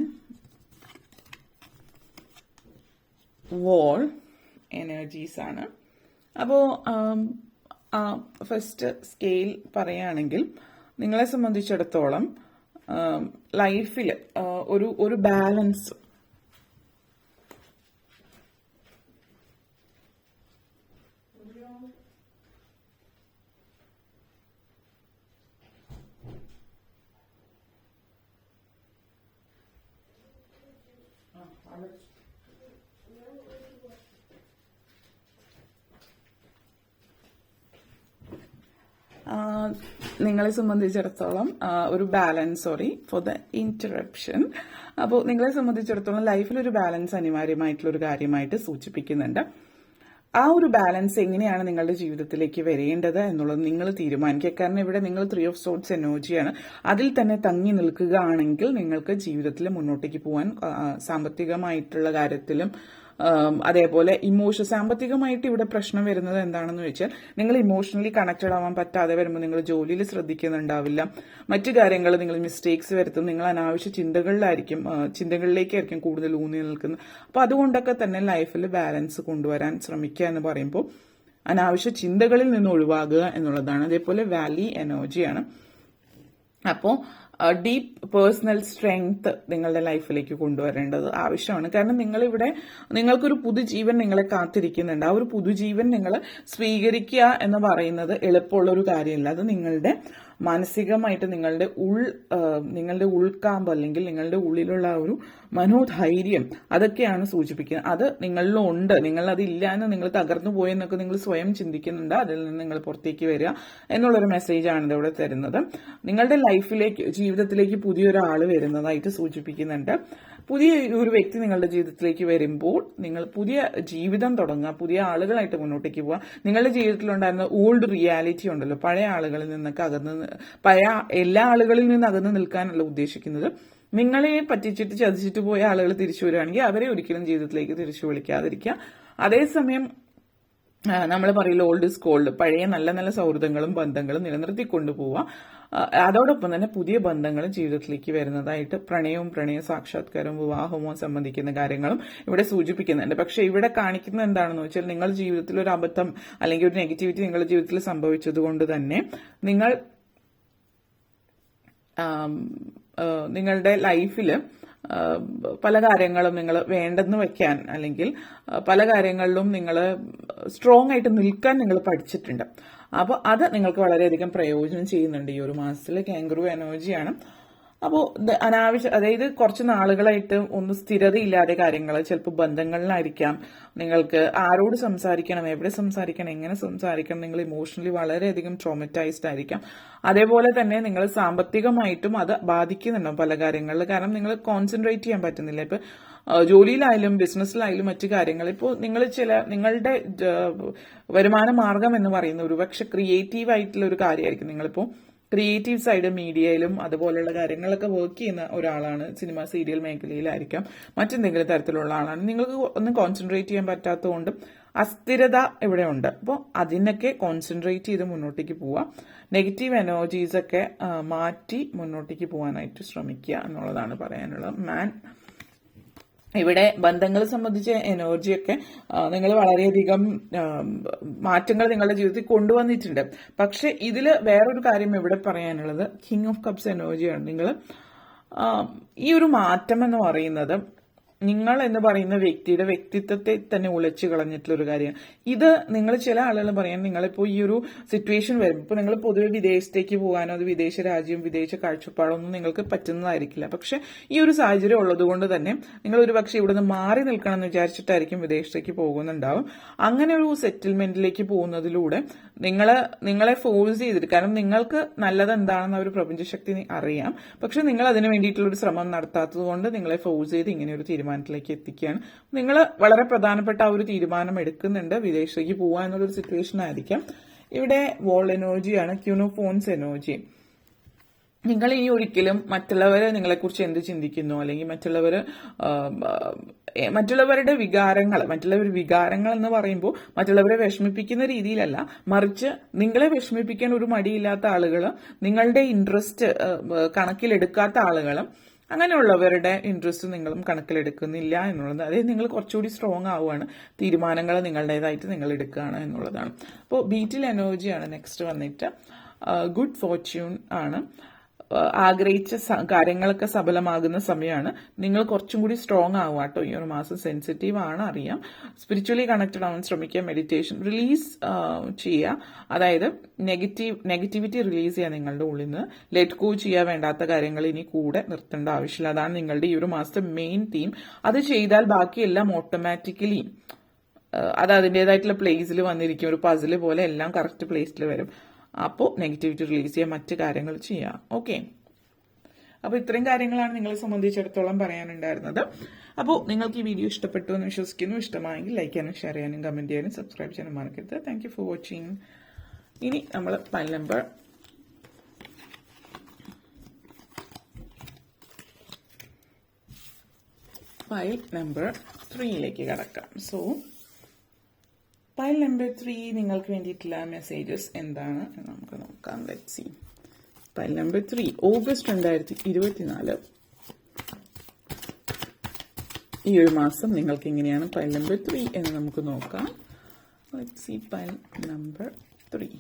wall energies ആണ്. അപ്പോൾ ഫസ്റ്റ് സ്കെയിൽ പറയുകയാണെങ്കിൽ നിങ്ങളെ സംബന്ധിച്ചിടത്തോളം ലൈഫിൽ ഒരു ബാലൻസ്, നിങ്ങളെ സംബന്ധിച്ചിടത്തോളം ഒരു balance, sorry for the interruption. അപ്പോൾ നിങ്ങളെ സംബന്ധിച്ചിടത്തോളം ലൈഫിൽ ഒരു ബാലൻസ് അനിവാര്യമായിട്ടുള്ള ഒരു കാര്യമായിട്ട് സൂചിപ്പിക്കുന്നുണ്ട്. ആ ഒരു ബാലൻസ് എങ്ങനെയാണ് നിങ്ങളുടെ ജീവിതത്തിലേക്ക് വരേണ്ടത് എന്നുള്ളത് നിങ്ങൾ തീരുമാനിക്കുക. കാരണം ഇവിടെ നിങ്ങൾ 3 of Swords എനർജിയാണ്. അതിൽ തന്നെ തങ്ങി നിൽക്കുകയാണെങ്കിൽ നിങ്ങൾക്ക് ജീവിതത്തിൽ മുന്നോട്ടേക്ക് പോകാൻ സാമ്പത്തികമായിട്ടുള്ള കാര്യത്തിലും അതേപോലെ സാമ്പത്തികമായിട്ട് ഇവിടെ പ്രശ്നം വരുന്നത് എന്താണെന്ന് വെച്ചാൽ നിങ്ങൾ ഇമോഷണലി കണക്റ്റഡ് ആവാൻ പറ്റാതെ വരുമ്പോൾ നിങ്ങൾ ജോലിയിൽ ശ്രദ്ധിക്കുന്നുണ്ടാവില്ല, മറ്റു കാര്യങ്ങൾ നിങ്ങൾ മിസ്റ്റേക്സ് വരുത്തും, നിങ്ങൾ അനാവശ്യ ചിന്തകളിലേക്കായിരിക്കും കൂടുതൽ ഊന്നി നിൽക്കുന്നത്. അപ്പോൾ അതുകൊണ്ടൊക്കെ തന്നെ ലൈഫിൽ ബാലൻസ് കൊണ്ടുവരാൻ ശ്രമിക്കുക എന്ന് പറയുമ്പോൾ അനാവശ്യ ചിന്തകളിൽ നിന്ന് ഒഴിവാകുക എന്നുള്ളതാണ്. അതേപോലെ വാലി എനർജിയാണ്. അപ്പോൾ ഡീപ്പ് പേഴ്സണൽ സ്ട്രെങ്ത് നിങ്ങളുടെ ലൈഫിലേക്ക് കൊണ്ടുവരേണ്ടത് ആവശ്യമാണ്. കാരണം നിങ്ങൾക്കൊരു പുതുജീവൻ നിങ്ങളെ കാത്തിരിക്കുന്നുണ്ട്. ആ ഒരു പുതുജീവൻ നിങ്ങൾ സ്വീകരിക്കുക എന്ന് പറയുന്നത് എളുപ്പമുള്ള ഒരു കാര്യമല്ല. അത് നിങ്ങളുടെ മാനസികമായിട്ട് നിങ്ങളുടെ ഉൾക്കാമ്പ് അല്ലെങ്കിൽ നിങ്ങളുടെ ഉള്ളിലുള്ള ഒരു മനോധൈര്യം അതൊക്കെയാണ് സൂചിപ്പിക്കുന്നത്. അത് നിങ്ങളിലുണ്ട്, നിങ്ങൾ അതില്ല എന്ന് നിങ്ങൾ തകർന്നു പോയെന്നൊക്കെ നിങ്ങൾ സ്വയം ചിന്തിക്കുന്നുണ്ട്. അതിൽ നിന്ന് നിങ്ങൾ പുറത്തേക്ക് വരിക എന്നുള്ളൊരു മെസ്സേജാണ് ഇതിവിടെ തരുന്നത്. നിങ്ങളുടെ ജീവിതത്തിലേക്ക് പുതിയൊരാൾ വരുന്നതായിട്ട് സൂചിപ്പിക്കുന്നുണ്ട്. പുതിയ ഒരു വ്യക്തി നിങ്ങളുടെ ജീവിതത്തിലേക്ക് വരുമ്പോൾ നിങ്ങൾ പുതിയ ജീവിതം തുടങ്ങുക, പുതിയ ആളുകളായിട്ട് മുന്നോട്ടേക്ക് പോവുക. നിങ്ങളുടെ ജീവിതത്തിലുണ്ടായിരുന്ന ഓൾഡ് റിയാലിറ്റി ഉണ്ടല്ലോ, പഴയ ആളുകളിൽ നിന്നൊക്കെ പഴയ എല്ലാ ആളുകളിൽ നിന്ന് അകന്ന് നിൽക്കാനല്ല ഉദ്ദേശിക്കുന്നത്. നിങ്ങളെ പറ്റിച്ചിട്ട് ചതിച്ചിട്ട് പോയ ആളുകൾ തിരിച്ചു വരികയാണെങ്കിൽ അവരെ ഒരിക്കലും ജീവിതത്തിലേക്ക് തിരിച്ചു വിളിക്കാതിരിക്കുക. അതേസമയം നമ്മൾ പറയില്ല ഓൾഡ് ഈസ് ഗോൾഡ്, പഴയ നല്ല നല്ല സൗഹൃദങ്ങളും ബന്ധങ്ങളും നിലനിർത്തിക്കൊണ്ടു പോവുക. അതോടൊപ്പം തന്നെ പുതിയ ബന്ധങ്ങളും ജീവിതത്തിലേക്ക് വരുന്നതായിട്ട് പ്രണയ സാക്ഷാത്കാരവും വിവാഹമോ സംബന്ധിക്കുന്ന കാര്യങ്ങളും ഇവിടെ സൂചിപ്പിക്കുന്നുണ്ട്. പക്ഷെ ഇവിടെ കാണിക്കുന്നത് എന്താണെന്ന് വെച്ചാൽ നിങ്ങളുടെ ജീവിതത്തിൽ ഒരു അബദ്ധം അല്ലെങ്കിൽ ഒരു നെഗറ്റിവിറ്റി നിങ്ങളുടെ ജീവിതത്തിൽ സംഭവിച്ചത് കൊണ്ട് തന്നെ നിങ്ങളുടെ ലൈഫിൽ പല കാര്യങ്ങളും നിങ്ങൾ വേണ്ടെന്ന് വെക്കാൻ അല്ലെങ്കിൽ പല കാര്യങ്ങളിലും നിങ്ങൾ സ്ട്രോങ് ആയിട്ട് നിൽക്കാൻ നിങ്ങൾ പഠിച്ചിട്ടുണ്ട്. അപ്പോൾ അത് നിങ്ങൾക്ക് വളരെയധികം പ്രയോജനം ചെയ്യുന്നുണ്ട് ഈ ഒരു മാസത്തിൽ. കാങ്കറൂ എനർജിയാണ്. അപ്പോൾ അതായത് കുറച്ച് നാളുകളായിട്ട് ഒന്ന് സ്ഥിരതയില്ലാതെ കാര്യങ്ങൾ, ചിലപ്പോൾ ബന്ധങ്ങളിലായിരിക്കാം, നിങ്ങൾക്ക് ആരോട് സംസാരിക്കണം, എവിടെ സംസാരിക്കണം, എങ്ങനെ സംസാരിക്കണം, നിങ്ങൾ ഇമോഷണലി വളരെയധികം ട്രോമറ്റൈസ്ഡ് ആയിരിക്കാം. അതേപോലെ തന്നെ നിങ്ങൾ സാമ്പത്തികമായിട്ടും അത് ബാധിക്കുന്നുണ്ടാവും പല കാര്യങ്ങളിൽ. കാരണം നിങ്ങൾ കോൺസെൻട്രേറ്റ് ചെയ്യാൻ പറ്റുന്നില്ല. ഇപ്പൊ ജോലിയിലായാലും ബിസിനസ്സിലായാലും മറ്റു കാര്യങ്ങൾ. ഇപ്പോൾ നിങ്ങളുടെ വരുമാന മാർഗം എന്ന് പറയുന്ന ഒരുപക്ഷെ ക്രിയേറ്റീവ് ആയിട്ടുള്ള ഒരു കാര്യമായിരിക്കും. നിങ്ങളിപ്പോൾ ക്രിയേറ്റീവ് സൈഡ് മീഡിയയിലും അതുപോലെയുള്ള കാര്യങ്ങളൊക്കെ വർക്ക് ചെയ്യുന്ന ഒരാളാണ്, സിനിമ സീരിയൽ മേഖലയിലായിരിക്കാം, മറ്റെന്തെങ്കിലും തരത്തിലുള്ള ആളാണ്. നിങ്ങൾക്ക് ഒന്നും കോൺസെൻട്രേറ്റ് ചെയ്യാൻ പറ്റാത്തതുകൊണ്ട് അസ്ഥിരത ഇവിടെ ഉണ്ട്. അപ്പോൾ അതിനൊക്കെ കോൺസെൻട്രേറ്റ് ചെയ്ത് മുന്നോട്ടേക്ക് പോവുക. നെഗറ്റീവ് എനർജീസൊക്കെ മാറ്റി മുന്നോട്ടേക്ക് പോകാനായിട്ട് ശ്രമിക്കുക എന്നുള്ളതാണ് പറയാനുള്ളത്. ഇവിടെ ബന്ധങ്ങളെ സംബന്ധിച്ച എനർജിയൊക്കെ നിങ്ങൾ വളരെയധികം മാറ്റങ്ങൾ നിങ്ങളുടെ ജീവിതത്തിൽ കൊണ്ടുവന്നിട്ടുണ്ട്. പക്ഷെ ഇതിൽ വേറൊരു കാര്യം ഇവിടെ പറയാനുള്ളത് കിങ് ഓഫ് കപ്സ് എനർജിയാണ്. നിങ്ങൾ ഈ ഒരു മാറ്റം എന്ന് പറയുന്നത് നിങ്ങൾ എന്ന് പറയുന്ന വ്യക്തിയുടെ വ്യക്തിത്വത്തെ തന്നെ ഉലച്ചു കളഞ്ഞിട്ടുള്ള ഒരു കാര്യമാണ്. ഇത് നിങ്ങൾ ചില ആളുകൾ പറയാൻ നിങ്ങളിപ്പോൾ ഈ ഒരു സിറ്റുവേഷൻ വരുമ്പോൾ ഇപ്പോൾ നിങ്ങൾ പൊതുവെ വിദേശത്തേക്ക് പോകാനോ അത് വിദേശ രാജ്യം വിദേശ കാഴ്ചപ്പാടൊന്നും നിങ്ങൾക്ക് പറ്റുന്നതായിരിക്കില്ല. പക്ഷെ ഈ ഒരു സാഹചര്യം ഉള്ളത് കൊണ്ട് തന്നെ നിങ്ങൾ ഒരു പക്ഷേ ഇവിടുന്ന് മാറി നിൽക്കണം എന്ന് വിചാരിച്ചിട്ടായിരിക്കും വിദേശത്തേക്ക് പോകുന്നുണ്ടാവും. അങ്ങനെ ഒരു സെറ്റിൽമെന്റിലേക്ക് പോകുന്നതിലൂടെ നിങ്ങളെ ഫോഴ്സ് ചെയ്തിട്ട്, കാരണം നിങ്ങൾക്ക് നല്ലത് എന്താണെന്ന് ഒരു പ്രപഞ്ചശക്തി അറിയാം, പക്ഷെ നിങ്ങൾ അതിന് വേണ്ടിയിട്ടുള്ള ഒരു ശ്രമം നടത്താത്തത് കൊണ്ട് നിങ്ങളെ ഫോഴ്സ് ചെയ്ത് ഇങ്ങനെ ഒരു തീരുമാനത്തിലേക്ക് എത്തിക്കുകയാണ്. നിങ്ങൾ വളരെ പ്രധാനപ്പെട്ട ആ ഒരു തീരുമാനം എടുക്കുന്നുണ്ട്, വിദേശത്തേക്ക് പോവുക എന്നുള്ളൊരു സിറ്റുവേഷൻ ആയിരിക്കാം. ഇവിടെ വോൾ എനർജിയാണ്, ക്യൂനോഫോൺസ് എനർജി. നിങ്ങൾ ഇനി ഒരിക്കലും മറ്റുള്ളവർ നിങ്ങളെക്കുറിച്ച് എന്ത് ചിന്തിക്കുന്നു, അല്ലെങ്കിൽ മറ്റുള്ളവരുടെ വികാരങ്ങൾ എന്ന് പറയുമ്പോൾ മറ്റുള്ളവരെ വിഷമിപ്പിക്കുന്ന രീതിയിലല്ല, മറിച്ച് നിങ്ങളെ വിഷമിപ്പിക്കാൻ ഒരു മടിയില്ലാത്ത ആളുകൾ, നിങ്ങളുടെ ഇൻട്രസ്റ്റ് കണക്കിലെടുക്കാത്ത ആളുകളും, അങ്ങനെയുള്ളവരുടെ ഇൻട്രസ്റ്റ് നിങ്ങളും കണക്കിലെടുക്കുന്നില്ല എന്നുള്ളത്. അതായത് നിങ്ങൾ കുറച്ചുകൂടി സ്ട്രോങ് ആവുകയാണ്, തീരുമാനങ്ങൾ നിങ്ങളുടേതായിട്ട് നിങ്ങൾ എടുക്കുകയാണ് എന്നുള്ളതാണ്. അപ്പോൾ ബീറ്റിൽ എനർജിയാണ് നെക്സ്റ്റ് വന്നിട്ട്. ഗുഡ് ഫോർച്യൂൺ ആണ്. ആഗ്രഹിച്ച കാര്യങ്ങളൊക്കെ സഫലമാകുന്ന സമയമാണ്. നിങ്ങൾ കുറച്ചും കൂടി സ്ട്രോങ് ആവുക കേട്ടോ. ഈ ഒരു മാസം സെൻസിറ്റീവ് ആണ്, അറിയാം. സ്പിരിച്വലി കണക്റ്റഡ് ആവാൻ ശ്രമിക്കുക. മെഡിറ്റേഷൻ റിലീസ് ചെയ്യുക. അതായത് നെഗറ്റിവിറ്റി റിലീസ് ചെയ്യുക നിങ്ങളുടെ ഉള്ളിൽ നിന്ന്. ലെറ്റ് ഗോ ചെയ്യാൻ വേണ്ടാത്ത കാര്യങ്ങൾ ഇനി കൂടെ നിർത്തേണ്ട ആവശ്യമില്ല. അതാണ് നിങ്ങളുടെ ഈ ഒരു മാസത്തെ മെയിൻ തീം. അത് ചെയ്താൽ ബാക്കിയെല്ലാം ഓട്ടോമാറ്റിക്കലി അത് അതിൻ്റെതായിട്ടുള്ള പ്ലേസിൽ വന്നിരിക്കും. ഒരു പസില് പോലെ എല്ലാം കറക്റ്റ് പ്ലേസിൽ വരും. അപ്പോൾ നെഗറ്റിവിറ്റി റിലീസ് ചെയ്യുക, മറ്റു കാര്യങ്ങൾ ചെയ്യുക. ഓക്കെ, അപ്പോൾ ഇത്രയും കാര്യങ്ങളാണ് നിങ്ങളെ സംബന്ധിച്ചിടത്തോളം പറയാനുണ്ടായിരുന്നത്. അപ്പോൾ നിങ്ങൾക്ക് ഈ വീഡിയോ ഇഷ്ടപ്പെട്ടു എന്ന് വിശ്വസിക്കുന്നു. ഇഷ്ടമായെങ്കിൽ ലൈക്ക് ചെയ്യാനും ഷെയർ ചെയ്യാനും കമന്റ് ചെയ്യാനും സബ്സ്ക്രൈബ് ചെയ്യാനും മറക്കരുത്. Thank you for watching. ഇനി നമ്മൾ പൈൽ നമ്പർ 3യിലേക്ക് കടക്കാം. സോ പൈൽ നമ്പർ 3 നിങ്ങൾക്ക് വേണ്ടിയിട്ടുള്ള മെസ്സേജസ് എന്താണ് എന്ന് നമുക്ക് നോക്കാം. Let's see. Pile number 3 August 2024 ഈ ഒരു മാസം നിങ്ങൾക്ക് എങ്ങനെയാണ് പൈൽ നമ്പർ 3 എന്ന് നമുക്ക് നോക്കാം. Let's see pile number 3.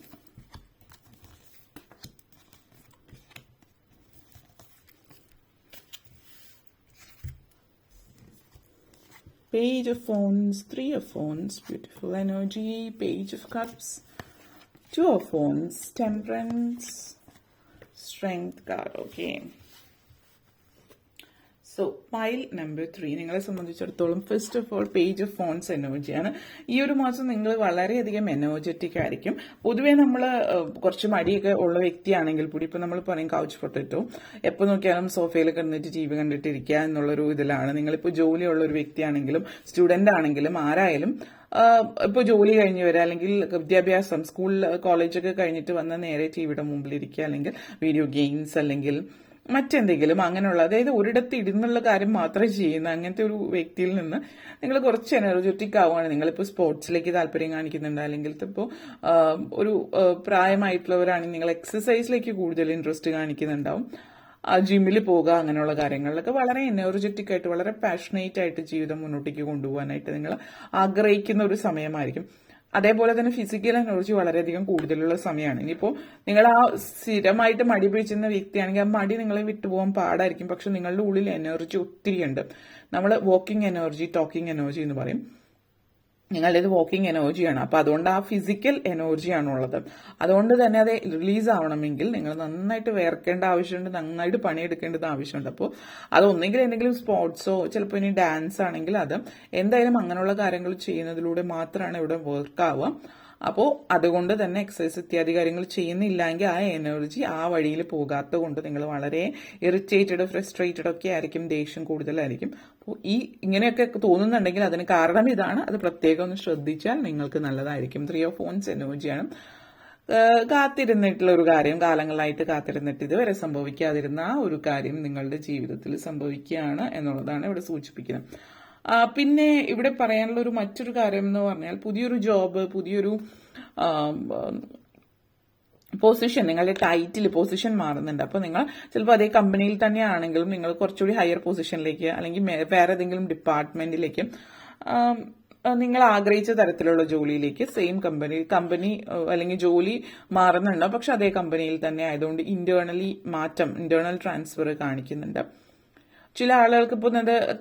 Page of Wands, 3 of Wands, beautiful energy. Page of Cups, 2 of Wands, Temperance, Strength card. Okay. So pile number 3 നിങ്ങളെ സംബന്ധിച്ചിടത്തോളം first of all page of phones എനർജിയാണ്. ഈ ഒരു മാസം നിങ്ങൾ വളരെയധികം എനർജറ്റിക് ആയിരിക്കും. പൊതുവേ നമ്മൾ കുറച്ച് മടിയൊക്കെ ഉള്ള വ്യക്തിയാണെങ്കിൽ കൂടി, ഇപ്പൊ നമ്മൾ പറയും കൗച്ച് പൊട്ടറ്റോ, എപ്പോൾ നോക്കിയാലും സോഫയിൽ കിടന്നിട്ട് TV കണ്ടിട്ടിരിക്കുക എന്നുള്ളൊരു ഇതിലാണ്. നിങ്ങളിപ്പോൾ ജോലിയുള്ള ഒരു വ്യക്തിയാണെങ്കിലും സ്റ്റുഡന്റ് ആണെങ്കിലും ആരായാലും ഇപ്പോൾ ജോലി കഴിഞ്ഞ് വരിക, അല്ലെങ്കിൽ വിദ്യാഭ്യാസം സ്കൂൾ കോളേജൊക്കെ കഴിഞ്ഞിട്ട് വന്ന നേരെ ടിവിയുടെ മുമ്പിലിരിക്കുക, അല്ലെങ്കിൽ വീഡിയോ ഗെയിംസ്, അല്ലെങ്കിൽ മറ്റെന്തെങ്കിലും അങ്ങനെയുള്ള, അതായത് ഒരിടത്ത് ഇരുന്നുള്ള കാര്യം മാത്രമേ ചെയ്യുന്ന അങ്ങനത്തെ ഒരു വ്യക്തിയിൽ നിന്ന് നിങ്ങൾ കുറച്ച് എനർജറ്റിക് ആവുകയാണ്. നിങ്ങളിപ്പോൾ സ്പോർട്സിലേക്ക് താല്പര്യം കാണിക്കുന്നുണ്ട്, അല്ലെങ്കിൽ ഇപ്പോൾ ഒരു പ്രായമായിട്ടുള്ളവരാണെങ്കിൽ നിങ്ങൾ എക്സസൈസിലേക്ക് കൂടുതൽ ഇൻട്രസ്റ്റ് കാണിക്കുന്നുണ്ടാവും. ജിമ്മിൽ പോകുക, അങ്ങനെയുള്ള കാര്യങ്ങളിലൊക്കെ വളരെ എനർജറ്റിക് ആയിട്ട് വളരെ പാഷനേറ്റ് ആയിട്ട് ജീവിതം മുന്നോട്ടേക്ക് കൊണ്ടുപോകാനായിട്ട് നിങ്ങൾ ആഗ്രഹിക്കുന്ന ഒരു സമയമായിരിക്കും. അതേപോലെ തന്നെ ഫിസിക്കൽ എനർജി വളരെയധികം കൂടുതലുള്ള സമയമാണ്. ഇനിയിപ്പോൾ നിങ്ങൾ ആ സ്ഥിരമായിട്ട് മടി പിടിച്ചിരുന്ന വ്യക്തിയാണെങ്കിൽ ആ മടി നിങ്ങളെ വിട്ടുപോകാൻ പാടായിരിക്കും. പക്ഷെ നിങ്ങളുടെ ഉള്ളിൽ എനർജി ഒത്തിരി ഉണ്ട്. നമ്മൾ വാക്കിംഗ് എനർജി, ടോക്കിംഗ് എനർജി എന്ന് പറയും. നിങ്ങളുടേത് വാക്കിംഗ് എനർജിയാണ്. അപ്പൊ അതുകൊണ്ട് ആ ഫിസിക്കൽ എനർജിയാണുള്ളത്. അതുകൊണ്ട് തന്നെ അത് റിലീസ് ആവണമെങ്കിൽ നിങ്ങൾ നന്നായിട്ട് വേർക്കേണ്ട ആവശ്യമുണ്ട്, നന്നായിട്ട് പണിയെടുക്കേണ്ടത് ആവശ്യമുണ്ട്. അപ്പോൾ അതൊന്നെങ്കിൽ എന്തെങ്കിലും സ്പോർട്സോ ചിലപ്പോൾ ഇനി ഡാൻസ് ആണെങ്കിൽ അത് എന്തായാലും അങ്ങനെയുള്ള കാര്യങ്ങൾ ചെയ്യുന്നതിലൂടെ മാത്രമാണ് ഇവിടെ വർക്ക് ആവുക. അപ്പോൾ അതുകൊണ്ട് തന്നെ എക്സസൈസ് ഇത്യാദി കാര്യങ്ങൾ ചെയ്യുന്നില്ലെങ്കിൽ ആ എനർജി ആ വഴിയിൽ പോകാത്ത കൊണ്ട് നിങ്ങൾ വളരെ ഇറിറ്റേറ്റഡ്, ഫ്രസ്ട്രേറ്റഡ് ഒക്കെ ആയിരിക്കും, ദേഷ്യം കൂടുതലായിരിക്കും. അപ്പോൾ ഇങ്ങനെയൊക്കെ തോന്നുന്നുണ്ടെങ്കിൽ അതിന് കാരണം ഇതാണ്. അത് പ്രത്യേകം ഒന്ന് ശ്രദ്ധിച്ചാൽ നിങ്ങൾക്ക് നല്ലതായിരിക്കും. 3 of Wands എനർജിയാണ്. കാത്തിരുന്നിട്ടുള്ള ഒരു കാര്യം, കാലങ്ങളായിട്ട് കാത്തിരുന്നിട്ട് ഇതുവരെ സംഭവിക്കാതിരുന്ന ആ ഒരു കാര്യം നിങ്ങളുടെ ജീവിതത്തിൽ സംഭവിക്കുകയാണ് എന്നുള്ളതാണ് ഇവിടെ സൂചിപ്പിക്കുന്നത്. പിന്നെ ഇവിടെ പറയാനുള്ള ഒരു മറ്റൊരു കാര്യം എന്ന് പറഞ്ഞാൽ പുതിയൊരു ജോബ്, പുതിയൊരു പൊസിഷൻ, നിങ്ങളുടെ ടൈറ്റിൽ പൊസിഷൻ മാറുന്നുണ്ട്. അപ്പോൾ നിങ്ങൾ ചിലപ്പോൾ അതേ കമ്പനിയിൽ തന്നെയാണെങ്കിലും നിങ്ങൾ കുറച്ചുകൂടി ഹയർ പൊസിഷനിലേക്ക്, അല്ലെങ്കിൽ വേറെ ഏതെങ്കിലും ഡിപ്പാർട്ട്മെന്റിലേക്ക്, നിങ്ങൾ ആഗ്രഹിച്ച തരത്തിലുള്ള ജോലിയിലേക്ക് സെയിം കമ്പനി അല്ലെങ്കിൽ ജോലി മാറുന്നുണ്ട്. പക്ഷെ അതേ കമ്പനിയിൽ തന്നെ ആയതുകൊണ്ട് ഇന്റേണൽ ട്രാൻസ്ഫർ കാണിക്കുന്നുണ്ട്. ചില ആളുകൾക്ക് ഇപ്പോൾ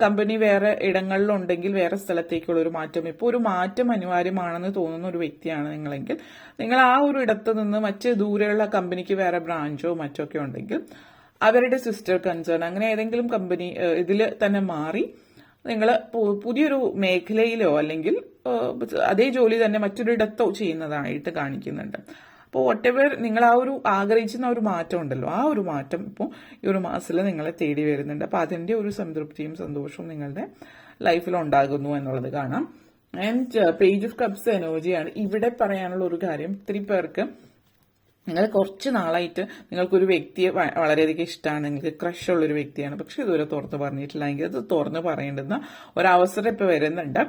കമ്പനി വേറെ ഇടങ്ങളിലുണ്ടെങ്കിൽ വേറെ സ്ഥലത്തേക്കുള്ള ഒരു മാറ്റം, ഇപ്പോൾ ഒരു മാറ്റം അനിവാര്യമാണെന്ന് തോന്നുന്ന ഒരു വ്യക്തിയാണ് നിങ്ങളെങ്കിൽ, നിങ്ങൾ ആ ഒരു ഇടത്ത് നിന്ന് മറ്റ് ദൂരെയുള്ള കമ്പനിക്ക് വേറെ ബ്രാഞ്ചോ മറ്റോ ഒക്കെ ഉണ്ടെങ്കിൽ അവരുടെ സിസ്റ്റർ കൺസേൺ അങ്ങനെ ഏതെങ്കിലും കമ്പനി ഇതിൽ തന്നെ മാറി നിങ്ങൾ പുതിയൊരു മേഖലയിലോ അല്ലെങ്കിൽ അതേ ജോലി തന്നെ മറ്റൊരിടത്തോ ചെയ്യുന്നതായിട്ട് കാണിക്കുന്നുണ്ട്. അപ്പോൾ വോട്ടെവർ നിങ്ങൾ ആ ഒരു ആഗ്രഹിക്കുന്ന ഒരു മാറ്റം ഉണ്ടല്ലോ, ആ ഒരു മാറ്റം ഇപ്പോൾ ഈ ഒരു മാസത്തിൽ നിങ്ങളെ തേടി വരുന്നുണ്ട്. അപ്പോൾ അതിൻ്റെ ഒരു സംതൃപ്തിയും സന്തോഷവും നിങ്ങളുടെ ലൈഫിൽ ഉണ്ടാകുന്നു എന്നുള്ളത് കാണാം. ആൻഡ് പേജ് ഓഫ് കപ്സ് എനർജിയാണ്. ഇവിടെ പറയാനുള്ള ഒരു കാര്യം, ഇത്തിരി പേർക്ക് നിങ്ങൾ കുറച്ച് നാളായിട്ട് നിങ്ങൾക്കൊരു വ്യക്തിയെ വളരെയധികം ഇഷ്ടമാണ്, നിങ്ങൾക്ക് ക്രഷ് ഉള്ളൊരു വ്യക്തിയാണ്, പക്ഷെ ഇതുവരെ തുറന്ന് പറഞ്ഞിട്ടില്ല എങ്കിൽ അത് തുറന്ന് പറയേണ്ടുന്ന ഒരവസരം ഇപ്പോൾ വരുന്നുണ്ട്.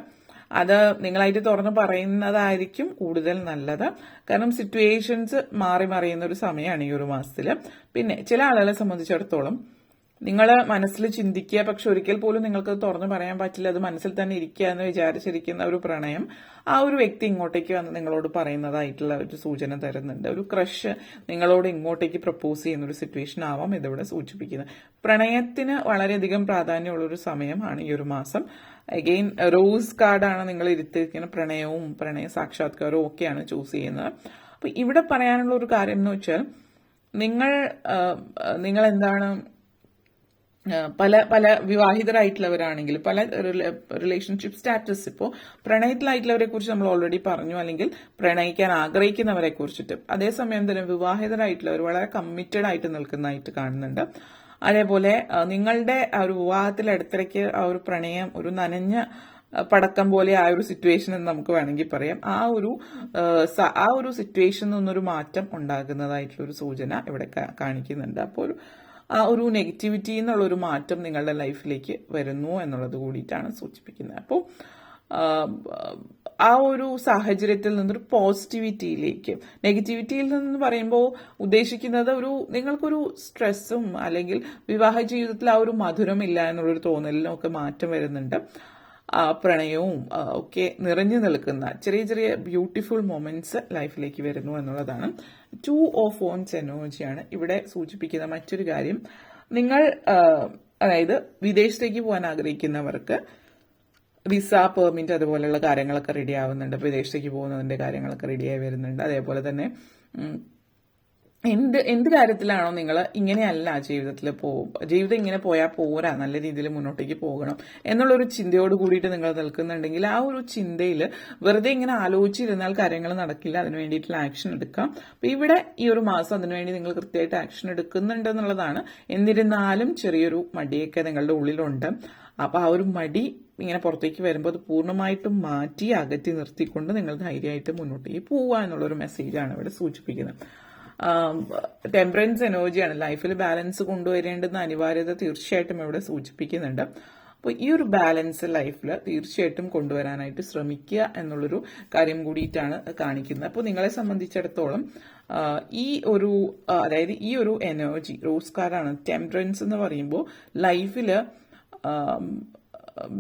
അത് നിങ്ങളായിട്ട് തുറന്ന് പറയുന്നതായിരിക്കും കൂടുതൽ നല്ലത്. കാരണം സിറ്റുവേഷൻസ് മാറി മറിയുന്ന ഒരു സമയമാണ് ഈ ഒരു മാസത്തിൽ. പിന്നെ ചില ആളുകളെ സംബന്ധിച്ചിടത്തോളം നിങ്ങൾ മനസ്സിൽ ചിന്തിക്കുക, പക്ഷെ ഒരിക്കൽ പോലും നിങ്ങൾക്ക് തുറന്നു പറയാൻ പറ്റില്ല, അത് മനസ്സിൽ തന്നെ ഇരിക്കുക എന്ന് വിചാരിച്ചിരിക്കുന്ന ഒരു പ്രണയം ആ ഒരു വ്യക്തി ഇങ്ങോട്ടേക്ക് വന്ന് നിങ്ങളോട് പറയുന്നതായിട്ടുള്ള ഒരു സൂചന തരുന്നുണ്ട്. ഒരു ക്രഷ് നിങ്ങളോട് ഇങ്ങോട്ടേക്ക് പ്രപ്പോസ് ചെയ്യുന്ന ഒരു സിറ്റുവേഷൻ ആവാം ഇതിവിടെ സൂചിപ്പിക്കുന്നത്. പ്രണയത്തിന് വളരെയധികം പ്രാധാന്യമുള്ള ഒരു സമയമാണ് ഈ ഒരു മാസം. അഗെയിൻ റോസ് കാർഡാണ് നിങ്ങൾ ഇരുത്തിയിരിക്കുന്ന പ്രണയവും പ്രണയ സാക്ഷാത്കാരവും ഒക്കെയാണ് ചൂസ് ചെയ്യുന്നത്. അപ്പൊ ഇവിടെ പറയാനുള്ള ഒരു കാര്യം എന്ന് വെച്ചാൽ നിങ്ങൾ എന്താണ് പല വിവാഹിതരായിട്ടുള്ളവരാണെങ്കിൽ പല റിലേഷൻഷിപ്പ് സ്റ്റാറ്റസ്, ഇപ്പോൾ പ്രണയത്തിലായിട്ടുള്ളവരെ കുറിച്ച് നമ്മൾ ഓൾറെഡി പറഞ്ഞു, അല്ലെങ്കിൽ പ്രണയിക്കാൻ ആഗ്രഹിക്കുന്നവരെ കുറിച്ചിട്ട്. അതേസമയം തന്നെ വിവാഹിതരായിട്ടുള്ളവർ വളരെ കമ്മിറ്റഡ് ആയിട്ട് നിൽക്കുന്നതായിട്ട് കാണുന്നുണ്ട്. അതേപോലെ നിങ്ങളുടെ ആ ഒരു വിവാഹത്തിൽ അടുത്തിടയ്ക്ക് ആ ഒരു പ്രണയം ഒരു നനഞ്ഞ പടക്കം പോലെ ആ ഒരു സിറ്റുവേഷൻ എന്ന് നമുക്ക് വേണമെങ്കിൽ പറയാം. ആ ഒരു സിറ്റുവേഷനിൽ നിന്നൊരു മാറ്റം ഉണ്ടാകുന്നതായിട്ടുള്ള ഒരു സൂചന ഇവിടെ കാണിക്കുന്നുണ്ട്. അപ്പോൾ ആ ഒരു നെഗറ്റിവിറ്റി എന്നുള്ളൊരു മാറ്റം നിങ്ങളുടെ ലൈഫിലേക്ക് വരുന്നു എന്നുള്ളത് കൂടിയിട്ടാണ് സൂചിപ്പിക്കുന്നത്. അപ്പോൾ ആ ഒരു സാഹചര്യത്തിൽ നിന്നൊരു പോസിറ്റിവിറ്റിയിലേക്ക്, നെഗറ്റിവിറ്റിയിൽ നിന്ന് പറയുമ്പോൾ ഉദ്ദേശിക്കുന്നത് നിങ്ങൾക്കൊരു സ്ട്രെസ്സും അല്ലെങ്കിൽ വിവാഹ ജീവിതത്തിൽ ആ ഒരു മധുരമില്ല എന്നുള്ളൊരു തോന്നലിനും ഒക്കെ മാറ്റം വരുന്നുണ്ട്. പ്രണയവും ഒക്കെ നിറഞ്ഞു നിൽക്കുന്ന ചെറിയ ചെറിയ ബ്യൂട്ടിഫുൾ മൊമെന്റ്സ് ലൈഫിലേക്ക് വരുന്നു എന്നുള്ളതാണ്. 2 ഓഫ് വോൺസ് എനർജിയാണ് ഇവിടെ സൂചിപ്പിക്കുന്ന മറ്റൊരു കാര്യം. നിങ്ങൾ അതായത് വിദേശത്തേക്ക് പോകാൻ ആഗ്രഹിക്കുന്നവർക്ക് വിസ, പെർമിറ്റ് അതുപോലെയുള്ള കാര്യങ്ങളൊക്കെ റെഡി ആവുന്നുണ്ട്. വിദേശത്തേക്ക് പോകുന്നതിന്റെ കാര്യങ്ങളൊക്കെ റെഡിയായി വരുന്നുണ്ട്. അതേപോലെ തന്നെ എന്ത് കാര്യത്തിലാണോ നിങ്ങൾ ഇങ്ങനെയല്ല ജീവിതം ഇങ്ങനെ പോയാൽ പോരാ, നല്ല രീതിയിൽ മുന്നോട്ടേക്ക് പോകണം എന്നുള്ളൊരു ചിന്തയോട് കൂടിയിട്ട് നിങ്ങൾ നിൽക്കുന്നുണ്ടെങ്കിൽ ആ ഒരു ചിന്തയിൽ വെറുതെ ഇങ്ങനെ ആലോചിച്ചിരുന്നാൽ കാര്യങ്ങൾ നടക്കില്ല. അതിനു വേണ്ടിയിട്ടുള്ള ആക്ഷൻ എടുക്കാം. അപ്പൊ ഇവിടെ ഈ ഒരു മാസം അതിനുവേണ്ടി നിങ്ങൾ കൃത്യമായിട്ട് ആക്ഷൻ എടുക്കുന്നുണ്ട് എന്നുള്ളതാണ്. എന്നിരുന്നാലും ചെറിയൊരു മടിയൊക്കെ നിങ്ങളുടെ ഉള്ളിലുണ്ട്. അപ്പൊ ആ ഒരു മടി ഇങ്ങനെ പുറത്തേക്ക് വരുമ്പോൾ അത് പൂർണ്ണമായിട്ടും മാറ്റി അകറ്റി നിർത്തിക്കൊണ്ട് നിങ്ങൾ ധൈര്യമായിട്ട് മുന്നോട്ടേക്ക് പോവുക എന്നുള്ളൊരു മെസ്സേജാണ് ഇവിടെ സൂചിപ്പിക്കുന്നത്. ടെമ്പറൻസ് എനർജിയാണ്. ലൈഫിൽ ബാലൻസ് കൊണ്ടുവരേണ്ടുന്ന അനിവാര്യത തീർച്ചയായിട്ടും ഇവിടെ സൂചിപ്പിക്കുന്നുണ്ട്. അപ്പോൾ ഈ ഒരു ബാലൻസ് ലൈഫിൽ തീർച്ചയായിട്ടും കൊണ്ടുവരാനായിട്ട് ശ്രമിക്കുക എന്നുള്ളൊരു കാര്യം കൂടിയിട്ടാണ് കാണിക്കുന്നത്. അപ്പോൾ നിങ്ങളെ സംബന്ധിച്ചിടത്തോളം അതായത് ഈ ഒരു എനർജി റോസ് കാർഡാണ്. ടെമ്പറൻസ് എന്ന് പറയുമ്പോൾ ലൈഫിൽ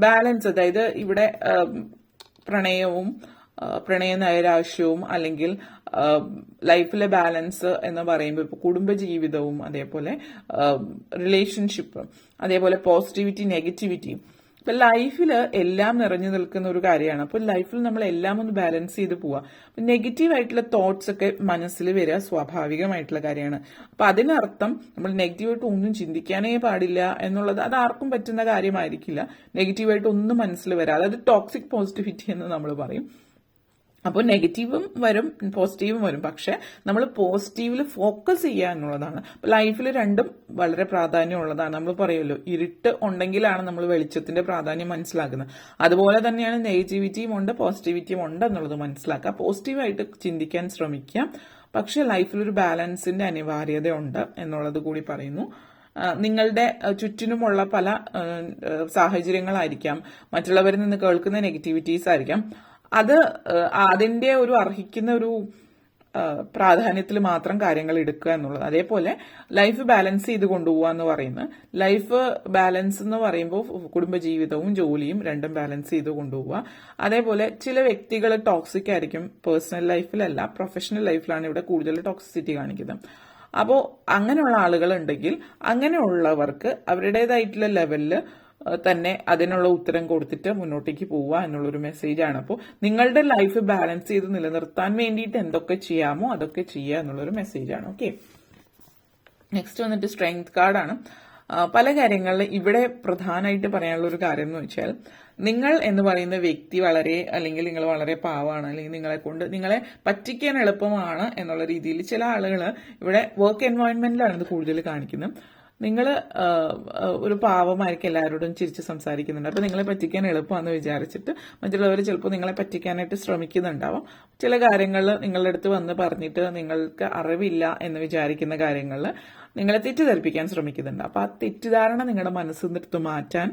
ബാലൻസ്, അതായത് ഇവിടെ പ്രണയവും പ്രണയ നൈരാശ്യവും അല്ലെങ്കിൽ ലൈഫിലെ ബാലൻസ് എന്ന് പറയുമ്പോൾ ഇപ്പോൾ കുടുംബജീവിതവും അതേപോലെ റിലേഷൻഷിപ്പ് അതേപോലെ പോസിറ്റിവിറ്റി നെഗറ്റിവിറ്റി, ഇപ്പൊ ലൈഫിൽ എല്ലാം നിറഞ്ഞു നിൽക്കുന്ന ഒരു കാര്യമാണ്. അപ്പൊ ലൈഫിൽ നമ്മൾ എല്ലാം ഒന്ന് ബാലൻസ് ചെയ്ത് പോവാ. നെഗറ്റീവ് ആയിട്ടുള്ള തോട്ട്സ് ഒക്കെ മനസ്സിൽ വരിക സ്വാഭാവികമായിട്ടുള്ള കാര്യമാണ്. അപ്പൊ അതിനർത്ഥം നമ്മൾ നെഗറ്റീവായിട്ട് ഒന്നും ചിന്തിക്കാനേ പാടില്ല എന്നുള്ളത് അത് ആർക്കും പറ്റുന്ന കാര്യമായിരിക്കില്ല. നെഗറ്റീവായിട്ട് ഒന്നും മനസ്സിൽ വരാം, അതായത് ടോക്സിക് പോസിറ്റിവിറ്റി എന്ന് നമ്മൾ പറയും. അപ്പോൾ നെഗറ്റീവും വരും പോസിറ്റീവും വരും, പക്ഷെ നമ്മൾ പോസിറ്റീവിൽ ഫോക്കസ് ചെയ്യുക എന്നുള്ളതാണ്. ലൈഫിൽ രണ്ടും വളരെ പ്രാധാന്യമുള്ളതാണ്. നമ്മൾ പറയുമല്ലോ, ഇരുട്ട് ഉണ്ടെങ്കിലാണ് നമ്മൾ വെളിച്ചത്തിന്റെ പ്രാധാന്യം മനസ്സിലാക്കുന്നത്. അതുപോലെ തന്നെയാണ് നെഗറ്റിവിറ്റിയും ഉണ്ട് പോസിറ്റിവിറ്റിയും ഉണ്ട് എന്നുള്ളത് മനസ്സിലാക്കുക. പോസിറ്റീവായിട്ട് ചിന്തിക്കാൻ ശ്രമിക്കുക, പക്ഷെ ലൈഫിൽ ഒരു ബാലൻസിന്റെ അനിവാര്യതയുണ്ട് എന്നുള്ളത് കൂടി പറയുന്നു. നിങ്ങളുടെ ചുറ്റിനുമുള്ള പല സാഹചര്യങ്ങളായിരിക്കാം, മറ്റുള്ളവരിൽ നിന്ന് കേൾക്കുന്ന നെഗറ്റിവിറ്റീസ് ആയിരിക്കാം, അത് അതിന്റെ ഒരു അർഹിക്കുന്ന ഒരു പ്രാധാന്യത്തിൽ മാത്രം കാര്യങ്ങൾ എടുക്കുക എന്നുള്ളത്. അതേപോലെ ലൈഫ് ബാലൻസ് ചെയ്ത് കൊണ്ടുപോകുക എന്ന് പറയുന്നത്, ലൈഫ് ബാലൻസ് എന്ന് പറയുമ്പോൾ കുടുംബജീവിതവും ജോലിയും രണ്ടും ബാലൻസ് ചെയ്ത് കൊണ്ടുപോവുക. അതേപോലെ ചില വ്യക്തികൾ ടോക്സിക് ആയിരിക്കും, പേഴ്സണൽ ലൈഫിലല്ല പ്രൊഫഷണൽ ലൈഫിലാണ് ഇവിടെ കൂടുതൽ ടോക്സിസിറ്റി കാണിക്കുന്നത്. അപ്പോൾ അങ്ങനെയുള്ള ആളുകൾ ഉണ്ടെങ്കിൽ അങ്ങനെയുള്ളവർക്ക് അവരുടേതായിട്ടുള്ള ലെവലിൽ തന്നെ അതിനുള്ള ഉത്തരം കൊടുത്തിട്ട് മുന്നോട്ടേക്ക് പോവുക എന്നുള്ളൊരു മെസ്സേജാണ്. അപ്പോൾ നിങ്ങളുടെ ലൈഫ് ബാലൻസ് ചെയ്ത് നിലനിർത്താൻ വേണ്ടിയിട്ട് എന്തൊക്കെ ചെയ്യാമോ അതൊക്കെ ചെയ്യുക എന്നുള്ളൊരു മെസ്സേജാണ്. ഓക്കെ, നെക്സ്റ്റ് വന്നിട്ട് സ്ട്രെങ്ത് കാർഡാണ്. പല കാര്യങ്ങളിൽ ഇവിടെ പ്രധാനമായിട്ട് പറയാനുള്ള ഒരു കാര്യം എന്ന് വെച്ചാൽ, നിങ്ങൾ എന്ന് പറയുന്ന വ്യക്തി അല്ലെങ്കിൽ നിങ്ങൾ വളരെ പാവമാണ്, അല്ലെങ്കിൽ നിങ്ങളെ പറ്റിക്കാൻ എളുപ്പമാണ് എന്നുള്ള രീതിയിൽ ചില ആളുകൾ ഇവിടെ വർക്ക് എൻവയോൺമെന്റിലാണ് ഇത് കൂടുതൽ കാണിക്കുന്നത്. നിങ്ങൾ ഒരു പാവമായിരിക്കും, എല്ലാവരോടും ചിരിച്ച് സംസാരിക്കുന്നുണ്ട്. അപ്പോൾ നിങ്ങളെ പറ്റിക്കാൻ എളുപ്പമാണെന്ന് വിചാരിച്ചിട്ട് മറ്റുള്ളവർ ചിലപ്പോൾ നിങ്ങളെ പറ്റിക്കാനായിട്ട് ശ്രമിക്കുന്നുണ്ടാവാം. ചില കാര്യങ്ങൾ നിങ്ങളുടെ അടുത്ത് വന്ന് പറഞ്ഞിട്ട് നിങ്ങൾക്ക് അറിവില്ല എന്ന് വിചാരിക്കുന്ന കാര്യങ്ങളിൽ നിങ്ങളെ തെറ്റിദ്ധരിപ്പിക്കാൻ ശ്രമിക്കുന്നുണ്ട്. അപ്പോൾ ആ തെറ്റിദ്ധാരണ നിങ്ങളുടെ മനസ്സിൽ നിന്നെടുത്ത് മാറ്റാൻ,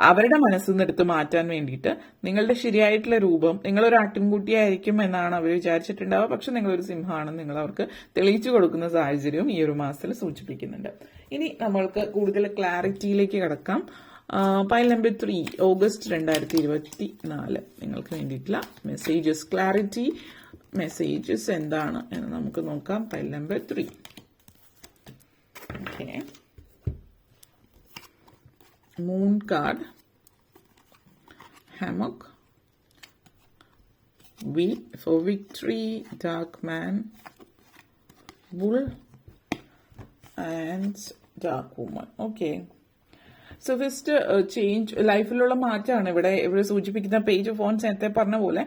അവരുടെ മനസ്സിൽ നിന്ന് എടുത്ത് മാറ്റാൻ വേണ്ടിയിട്ട് നിങ്ങളുടെ ശരിയായിട്ടുള്ള രൂപം, നിങ്ങളൊരു ആട്ടിൻകുട്ടിയായിരിക്കും എന്നാണ് അവർ വിചാരിച്ചിട്ടുണ്ടാവുക. പക്ഷെ നിങ്ങളൊരു സിംഹമാണെന്ന് നിങ്ങൾ അവർക്ക് തെളിയിച്ചു കൊടുക്കുന്ന സാഹചര്യവും ഈ ഒരു മാസത്തിൽ സൂചിപ്പിക്കുന്നുണ്ട്. ഇനി നമ്മൾക്ക് കൂടുതൽ ക്ലാരിറ്റിയിലേക്ക് കടക്കാം. പൈൽ നമ്പർ 3, ഓഗസ്റ്റ് 2024 നിങ്ങൾക്ക് വേണ്ടിയിട്ടുള്ള മെസ്സേജസ്, ക്ലാരിറ്റി മെസ്സേജസ് എന്താണ് എന്ന് നമുക്ക് നോക്കാം. Pile number 3. Okay, Moon card, Hammock, V for Victory, Dark Man, Bull and Dark Woman. Okay. So first change, ലൈഫിലുള്ള മാറ്റമാണ് ഇവിടെ സൂചിപ്പിക്കുന്ന. പേജ് ഓഫ് ഫോൺസ് നേരത്തെ പറഞ്ഞ പോലെ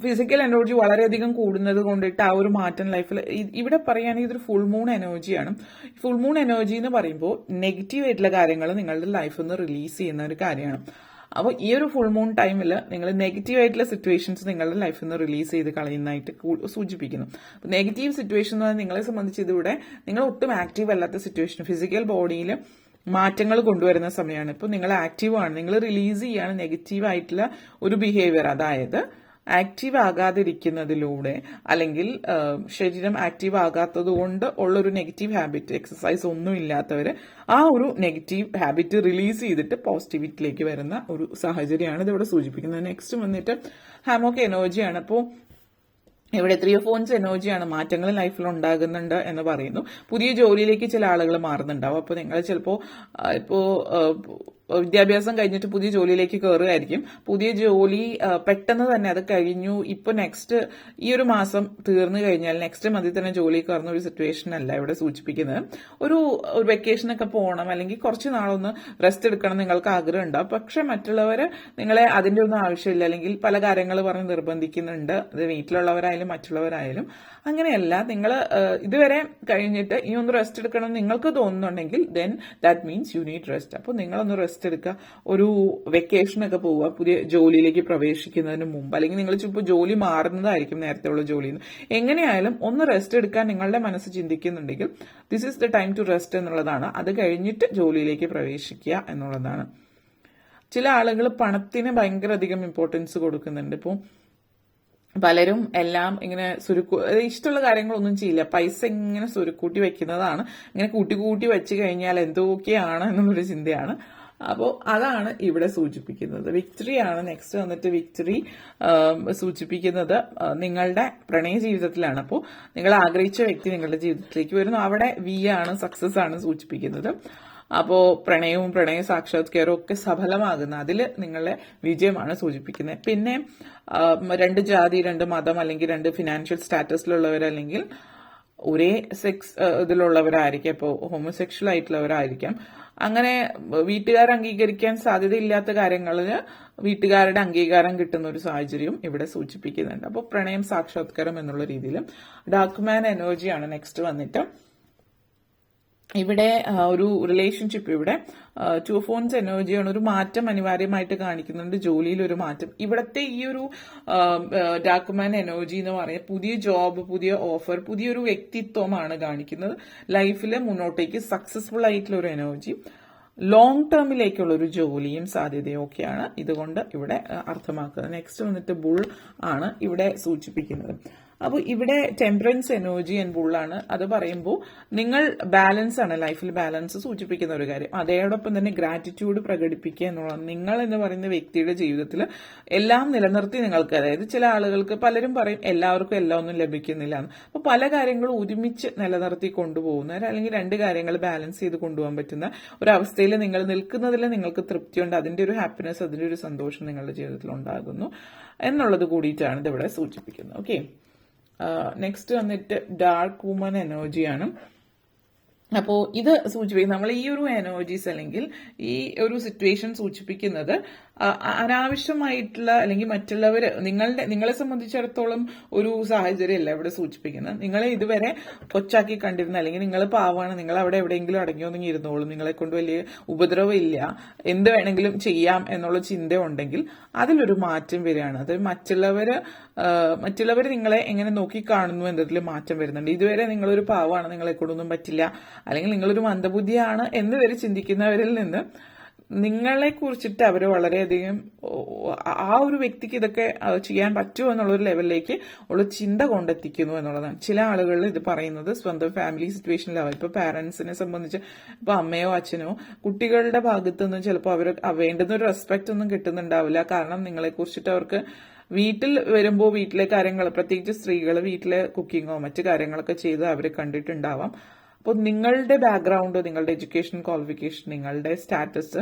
ഫിസിക്കൽ എനർജി വളരെയധികം കൂടുന്നത് കൊണ്ടിട്ട് ആ ഒരു മാറ്റം ലൈഫിൽ ഇവിടെ പറയുകയാണെങ്കിൽ ഇതൊരു ഫുൾ മൂൺ എനർജിയാണ്. ഫുൾ മൂൺ എനർജി എന്ന് പറയുമ്പോൾ നെഗറ്റീവ് ആയിട്ടുള്ള കാര്യങ്ങൾ നിങ്ങളുടെ ലൈഫിൽ നിന്ന് റിലീസ് ചെയ്യുന്ന ഒരു കാര്യമാണ്. അപ്പോൾ ഈ ഒരു ഫുൾ മൂൺ ടൈമിൽ നിങ്ങൾ നെഗറ്റീവ് ആയിട്ടുള്ള സിറ്റുവേഷൻസ് നിങ്ങളുടെ ലൈഫിൽ നിന്ന് റിലീസ് ചെയ്ത് കളയുന്നതായിട്ട് സൂചിപ്പിക്കുന്നു. നെഗറ്റീവ് സിറ്റുവേഷൻ എന്ന് പറഞ്ഞാൽ നിങ്ങളെ സംബന്ധിച്ച് ഇതിവിടെ നിങ്ങൾ ഒട്ടും ആക്റ്റീവ് അല്ലാത്ത സിറ്റുവേഷൻ, ഫിസിക്കൽ ബോഡിയിൽ മാറ്റങ്ങൾ കൊണ്ടുവരുന്ന സമയമാണ്. ഇപ്പോൾ നിങ്ങൾ ആക്റ്റീവ് ആണ്, നിങ്ങൾ റിലീസ് ചെയ്യാണ് നെഗറ്റീവ് ആയിട്ടുള്ള ഒരു ബിഹേവിയർ. അതായത് ആക്റ്റീവ് ആകാതിരിക്കുന്നതിലൂടെ അല്ലെങ്കിൽ ശരീരം ആക്റ്റീവ് ആകാത്തത് കൊണ്ട് ഉള്ളൊരു നെഗറ്റീവ് ഹാബിറ്റ്, എക്സസൈസ് ഒന്നും ഇല്ലാത്തവർ ആ ഒരു നെഗറ്റീവ് ഹാബിറ്റ് റിലീസ് ചെയ്തിട്ട് പോസിറ്റിവിറ്റിയിലേക്ക് വരുന്ന ഒരു സാഹചര്യമാണ് ഇതിവിടെ സൂചിപ്പിക്കുന്നത്. നെക്സ്റ്റ് വന്നിട്ട് ഹാമോക്ക് എനർജിയാണ്. അപ്പോൾ ഇവിടെ 3 of Wands എനർജിയാണ്. മാറ്റങ്ങൾ ലൈഫിൽ ഉണ്ടാകുന്നുണ്ട് എന്ന് പറയുന്നു. പുതിയ ജോലിയിലേക്ക് ചില ആളുകൾ മാറുന്നുണ്ടാവും. അപ്പോൾ നിങ്ങൾ ചിലപ്പോൾ വിദ്യാഭ്യാസം കഴിഞ്ഞിട്ട് പുതിയ ജോലിയിലേക്ക് കയറുകയായിരിക്കും. പുതിയ ജോലി പെട്ടെന്ന് തന്നെ അത് കഴിഞ്ഞു, ഇപ്പോൾ നെക്സ്റ്റ് ഈ ഒരു മാസം തീർന്നു കഴിഞ്ഞാൽ നെക്സ്റ്റ് മന്തിൽ തന്നെ ജോലി കയറുന്ന ഒരു സിറ്റുവേഷൻ അല്ല ഇവിടെ സൂചിപ്പിക്കുന്നത്. ഒരു വെക്കേഷനൊക്കെ പോകണം അല്ലെങ്കിൽ കുറച്ച് നാളൊന്ന് റെസ്റ്റ് എടുക്കണം നിങ്ങൾക്ക് ആഗ്രഹം ഉണ്ടാവും. പക്ഷെ മറ്റുള്ളവർ നിങ്ങളെ അതിൻ്റെ ഒന്നും ആവശ്യമില്ല, അല്ലെങ്കിൽ പല കാര്യങ്ങൾ പറഞ്ഞ് നിർബന്ധിക്കുന്നുണ്ട്. അത് വീട്ടിലുള്ളവരായാലും മറ്റുള്ളവരായാലും അങ്ങനെയല്ല. നിങ്ങൾ ഇതുവരെ കഴിഞ്ഞിട്ട് ഇനി ഒന്ന് റെസ്റ്റ് എടുക്കണം നിങ്ങൾക്ക് തോന്നുന്നുണ്ടെങ്കിൽ then that means you need rest. അപ്പോൾ നിങ്ങളൊന്ന് റെസ്റ്റ് എടുക്കുക, ഒരു വെക്കേഷനൊക്കെ പോവുക പുതിയ ജോലിയിലേക്ക് പ്രവേശിക്കുന്നതിന് മുമ്പ്. അല്ലെങ്കിൽ നിങ്ങൾ ചിലപ്പോൾ ജോലി മാറുന്നതായിരിക്കും നേരത്തെ ഉള്ള ജോലിയിൽ നിന്ന്. എങ്ങനെയായാലും ഒന്ന് റെസ്റ്റ് എടുക്കാൻ നിങ്ങളുടെ മനസ്സ് ചിന്തിക്കുന്നുണ്ടെങ്കിൽ this is the time to rest എന്നുള്ളതാണ്. അത് കഴിഞ്ഞിട്ട് ജോലിയിലേക്ക് പ്രവേശിക്കുക എന്നുള്ളതാണ്. ചില ആളുകൾ പണത്തിന് ഭയങ്കര അധികം ഇമ്പോർട്ടൻസ് കൊടുക്കുന്നുണ്ട്. ഇപ്പോൾ പലരും എല്ലാം ഇങ്ങനെ ഇഷ്ടമുള്ള കാര്യങ്ങളൊന്നും ചെയ്യില്ല, പൈസ ഇങ്ങനെ സുരുക്കൂട്ടി വെക്കുന്നതാണ്. ഇങ്ങനെ കൂട്ടി വെച്ച് കഴിഞ്ഞാൽ എന്തൊക്കെയാണ് എന്നുള്ളൊരു ചിന്തയാണ്. അപ്പോൾ അതാണ് ഇവിടെ സൂചിപ്പിക്കുന്നത്. വിക്ടറിയാണ് നെക്സ്റ്റ് വന്നിട്ട്. വിക്ടറി സൂചിപ്പിക്കുന്നത് നിങ്ങളുടെ പ്രണയ ജീവിതത്തിലാണ്. അപ്പോൾ നിങ്ങൾ ആഗ്രഹിച്ച വ്യക്തി നിങ്ങളുടെ ജീവിതത്തിലേക്ക് വരുന്നു. അവിടെ വി ആണ്, സക്സസ് ആണ് സൂചിപ്പിക്കുന്നത്. അപ്പോൾ പ്രണയ സാക്ഷാത്കാരവും ഒക്കെ സഫലമാകുന്ന അതിൽ നിങ്ങളുടെ വിജയമാണ് സൂചിപ്പിക്കുന്നത്. പിന്നെ 2 ജാതി, 2 മതം അല്ലെങ്കിൽ 2 ഫിനാൻഷ്യൽ സ്റ്റാറ്റസിലുള്ളവരല്ലെങ്കിൽ ഒരേ സെക്സ് ഇതിലുള്ളവരായിരിക്കാം. ഇപ്പോൾ ഹോമോസെക്ഷൽ ആയിട്ടുള്ളവരായിരിക്കാം. അങ്ങനെ വീട്ടുകാർ അംഗീകരിക്കാൻ സാധ്യതയില്ലാത്ത കാര്യങ്ങളിൽ വീട്ടുകാരുടെ അംഗീകാരം കിട്ടുന്ന ഒരു സാഹചര്യം ഇവിടെ സൂചിപ്പിക്കുന്നുണ്ട്. അപ്പോൾ പ്രണയം സാക്ഷാത്കാരം എന്നുള്ള രീതിയിൽ ഡാർക്ക് മാൻ എനർജിയാണ് നെക്സ്റ്റ് വന്നിട്ട്. ഇവിടെ ഒരു റിലേഷൻഷിപ്പ്, ഇവിടെ 2 of Wands എനർജിയാണ്. ഒരു മാറ്റം അനിവാര്യമായിട്ട് കാണിക്കുന്നുണ്ട്, ജോലിയിൽ ഒരു മാറ്റം. ഇവിടത്തെ ഈ ഒരു ഡാർക്ക് മാൻ എനർജി എന്ന് പറയുന്നത് പുതിയ ജോബ്, പുതിയ ഓഫർ, പുതിയൊരു വ്യക്തിത്വമാണ് കാണിക്കുന്നത്. ലൈഫിൽ മുന്നോട്ടേക്ക് സക്സസ്ഫുൾ ആയിട്ടുള്ള ഒരു എനർജി, ലോങ് ടേമിലേക്കുള്ള ഒരു ജോലിയും സാധ്യതയും ഒക്കെയാണ് ഇതുകൊണ്ട് ഇവിടെ അർത്ഥമാക്കുന്നത്. നെക്സ്റ്റ് വന്നിട്ട് ബുൾ ആണ് ഇവിടെ സൂചിപ്പിക്കുന്നത്. അപ്പോൾ ഇവിടെ ടെമ്പറൻസ് എനർജി ആൻഡ് ബുള്ളാണ്. അത് പറയുമ്പോൾ നിങ്ങൾ ബാലൻസ് ആണ്, ലൈഫിൽ ബാലൻസ് സൂചിപ്പിക്കുന്ന ഒരു കാര്യം. അതോടൊപ്പം തന്നെ ഗ്രാറ്റിറ്റ്യൂഡ് പ്രകടിപ്പിക്കുക എന്നുള്ളതാണ്. നിങ്ങൾ എന്ന് പറയുന്ന വ്യക്തിയുടെ ജീവിതത്തിൽ എല്ലാം നിലനിർത്തി നിങ്ങൾക്ക്, അതായത് ചില ആളുകൾക്ക് പലരും പറയും എല്ലാവർക്കും എല്ലാം ഒന്നും ലഭിക്കുന്നില്ല എന്ന്. അപ്പോൾ പല കാര്യങ്ങളും ഒരുമിച്ച് നിലനിർത്തി കൊണ്ടുപോകുന്നവർ, അല്ലെങ്കിൽ 2 കാര്യങ്ങൾ ബാലൻസ് ചെയ്ത് കൊണ്ടുപോകാൻ പറ്റുന്ന ഒരവസ്ഥയിൽ നിങ്ങൾ നിൽക്കുന്നതിൽ നിങ്ങൾക്ക് തൃപ്തിയുണ്ട്. അതിന്റെ ഒരു ഹാപ്പിനെസ്, അതിന്റെ ഒരു സന്തോഷം നിങ്ങളുടെ ജീവിതത്തിൽ ഉണ്ടാകുന്നു എന്നുള്ളത് കൂടിയിട്ടാണ് ഇതിവിടെ സൂചിപ്പിക്കുന്നത്. ഓക്കെ, നെക്സ്റ്റ് വന്നിട്ട് ഡാർക്ക് വുമൻ എനർജിയാണ്. അപ്പോൾ ഇത് സൂചിപ്പിക്കുന്നത് നമ്മൾ ഈ ഒരു എനർജീസ് അല്ലെങ്കിൽ ഈ ഒരു സിറ്റുവേഷൻ സൂചിപ്പിക്കുന്നത് അനാവശ്യമായിട്ടുള്ള അല്ലെങ്കിൽ മറ്റുള്ളവർ നിങ്ങളെ സംബന്ധിച്ചിടത്തോളം ഒരു സാഹചര്യമല്ല ഇവിടെ സൂചിപ്പിക്കുന്നത്. നിങ്ങളെ ഇതുവരെ കൊച്ചാക്കി കണ്ടിരുന്ന അല്ലെങ്കിൽ നിങ്ങൾ പാവാണ്, നിങ്ങൾ അവിടെ എവിടെയെങ്കിലും അടങ്ങിയൊന്നും ഇരുന്നോളും, നിങ്ങളെ കൊണ്ട് വലിയ ഉപദ്രവം ഇല്ല, എന്ത് വേണമെങ്കിലും ചെയ്യാം എന്നുള്ള ചിന്ത ഉണ്ടെങ്കിൽ അതിലൊരു മാറ്റം വരികയാണ്. അത് മറ്റുള്ളവർ നിങ്ങളെ എങ്ങനെ നോക്കിക്കാണുന്നു എന്നതിൽ മാറ്റം വരുന്നുണ്ട്. ഇതുവരെ നിങ്ങളൊരു പാവാണ്, നിങ്ങളെ കൊണ്ടൊന്നും പറ്റില്ല, അല്ലെങ്കിൽ നിങ്ങളൊരു മന്ദബുദ്ധിയാണ് എന്ന് വരെ ചിന്തിക്കുന്നവരിൽ നിന്ന് നിങ്ങളെ കുറിച്ചിട്ട് അവർ വളരെയധികം ആ ഒരു വ്യക്തിക്ക് ഇതൊക്കെ ചെയ്യാൻ പറ്റുമോ എന്നുള്ളൊരു ലെവലിലേക്ക് ഉള്ള ചിന്ത കൊണ്ടെത്തിക്കുന്നു എന്നുള്ളതാണ്. ചില ആളുകളിൽ ഇത് പറയുന്നത് സ്വന്തം ഫാമിലി സിറ്റുവേഷനിലാവും. ഇപ്പൊ പാരന്റ്സിനെ സംബന്ധിച്ച് ഇപ്പൊ അമ്മയോ അച്ഛനോ കുട്ടികളുടെ ഭാഗത്തു നിന്ന് ചിലപ്പോൾ അവർ വേണ്ടുന്ന ഒരു റെസ്പെക്ട് ഒന്നും കിട്ടുന്നുണ്ടാവില്ല. കാരണം നിങ്ങളെ കുറിച്ചിട്ട് അവർക്ക് വീട്ടിൽ വരുമ്പോൾ വീട്ടിലെ കാര്യങ്ങൾ, പ്രത്യേകിച്ച് സ്ത്രീകൾ വീട്ടിലെ കുക്കിങ്ങോ മറ്റു കാര്യങ്ങളൊക്കെ ചെയ്ത് അവർ കണ്ടിട്ടുണ്ടാവാം. അപ്പോൾ നിങ്ങളുടെ ബാക്ക്ഗ്രൗണ്ട്, നിങ്ങളുടെ എഡ്യൂക്കേഷൻ ക്വാളിഫിക്കേഷൻ, നിങ്ങളുടെ സ്റ്റാറ്റസ്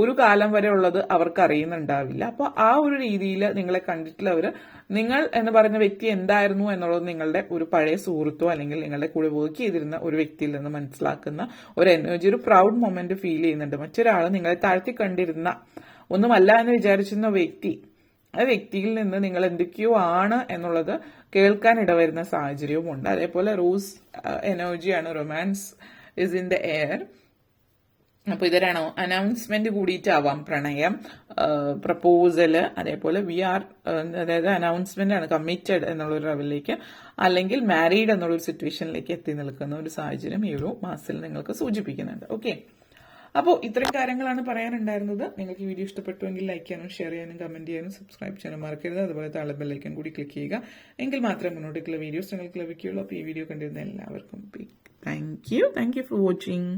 ഒരു കാലം വരെ ഉള്ളത് അവർക്ക് അറിയുന്നുണ്ടാവില്ല. അപ്പോൾ ആ ഒരു രീതിയിൽ നിങ്ങളെ കണ്ടിട്ടുള്ള നിങ്ങൾ എന്ന് പറയുന്ന വ്യക്തി എന്തായിരുന്നു എന്നുള്ളത് നിങ്ങളുടെ ഒരു പഴയ സുഹൃത്തോ അല്ലെങ്കിൽ നിങ്ങളുടെ കൂടെ വർക്ക് ചെയ്തിരുന്ന ഒരു വ്യക്തിയിൽ നിന്ന് മനസ്സിലാക്കുന്ന ഒരു എനർജി, ഒരു പ്രൗഡ് മൊമെന്റ് ഫീൽ ചെയ്യുന്നുണ്ട്. മറ്റൊരാൾ നിങ്ങളെ താഴ്ത്തി കണ്ടിരുന്ന, ഒന്നുമല്ല എന്ന് വിചാരിച്ചിരുന്ന വ്യക്തി, ആ വ്യക്തിയിൽ നിന്ന് നിങ്ങൾ എന്തൊക്കെയോ ആണ് എന്നുള്ളത് കേൾക്കാൻ ഇടവരുന്ന സാഹചര്യവും ഉണ്ട്. അതേപോലെ റോസ് എനർജിയാണ്, romance is in the air. അപ്പൊ ഇതൊരാണോ അനൗൺസ്മെന്റ് കൂടിയിട്ടാവാം, പ്രണയം, പ്രപ്പോസല്, അതേപോലെ അതായത് അനൗൺസ്മെന്റ് ആണ്, കമ്മിറ്റഡ് എന്നുള്ള ഒരു ലെവലിലേക്ക് അല്ലെങ്കിൽ മാരീഡ് എന്നുള്ളൊരു സിറ്റുവേഷനിലേക്ക് എത്തി നിൽക്കുന്ന ഒരു സാഹചര്യം ഈ ഒരു മാസത്തിൽ നിങ്ങൾക്ക് സൂചിപ്പിക്കുന്നുണ്ട്. ഓക്കെ, അപ്പോൾ ഇത്രയും കാര്യങ്ങളാണ് പറയാനുണ്ടായിരുന്നത്. നിങ്ങൾക്ക് ഈ വീഡിയോ ഇഷ്ടപ്പെട്ടുവെങ്കിൽ ലൈക്ക് ചെയ്യാനും ഷെയർ ചെയ്യാനും കമന്റ് ചെയ്യാനും സബ്സ്ക്രൈബ് ചെയ്യാനും മറക്കരുത്. അതുപോലെ താഴെ ബെല്ലൈക്കൺ കൂടി ക്ലിക്ക് ചെയ്യുക. എങ്കിൽ മാത്രമേ മുന്നോട്ടേക്കുള്ള വീഡിയോസ് നിങ്ങൾക്ക് ലഭിക്കുകയുള്ളൂ. അപ്പോൾ ഈ വീഡിയോ കണ്ടിരുന്ന എല്ലാവർക്കും താങ്ക് യു ഫോർ വാച്ചിങ്.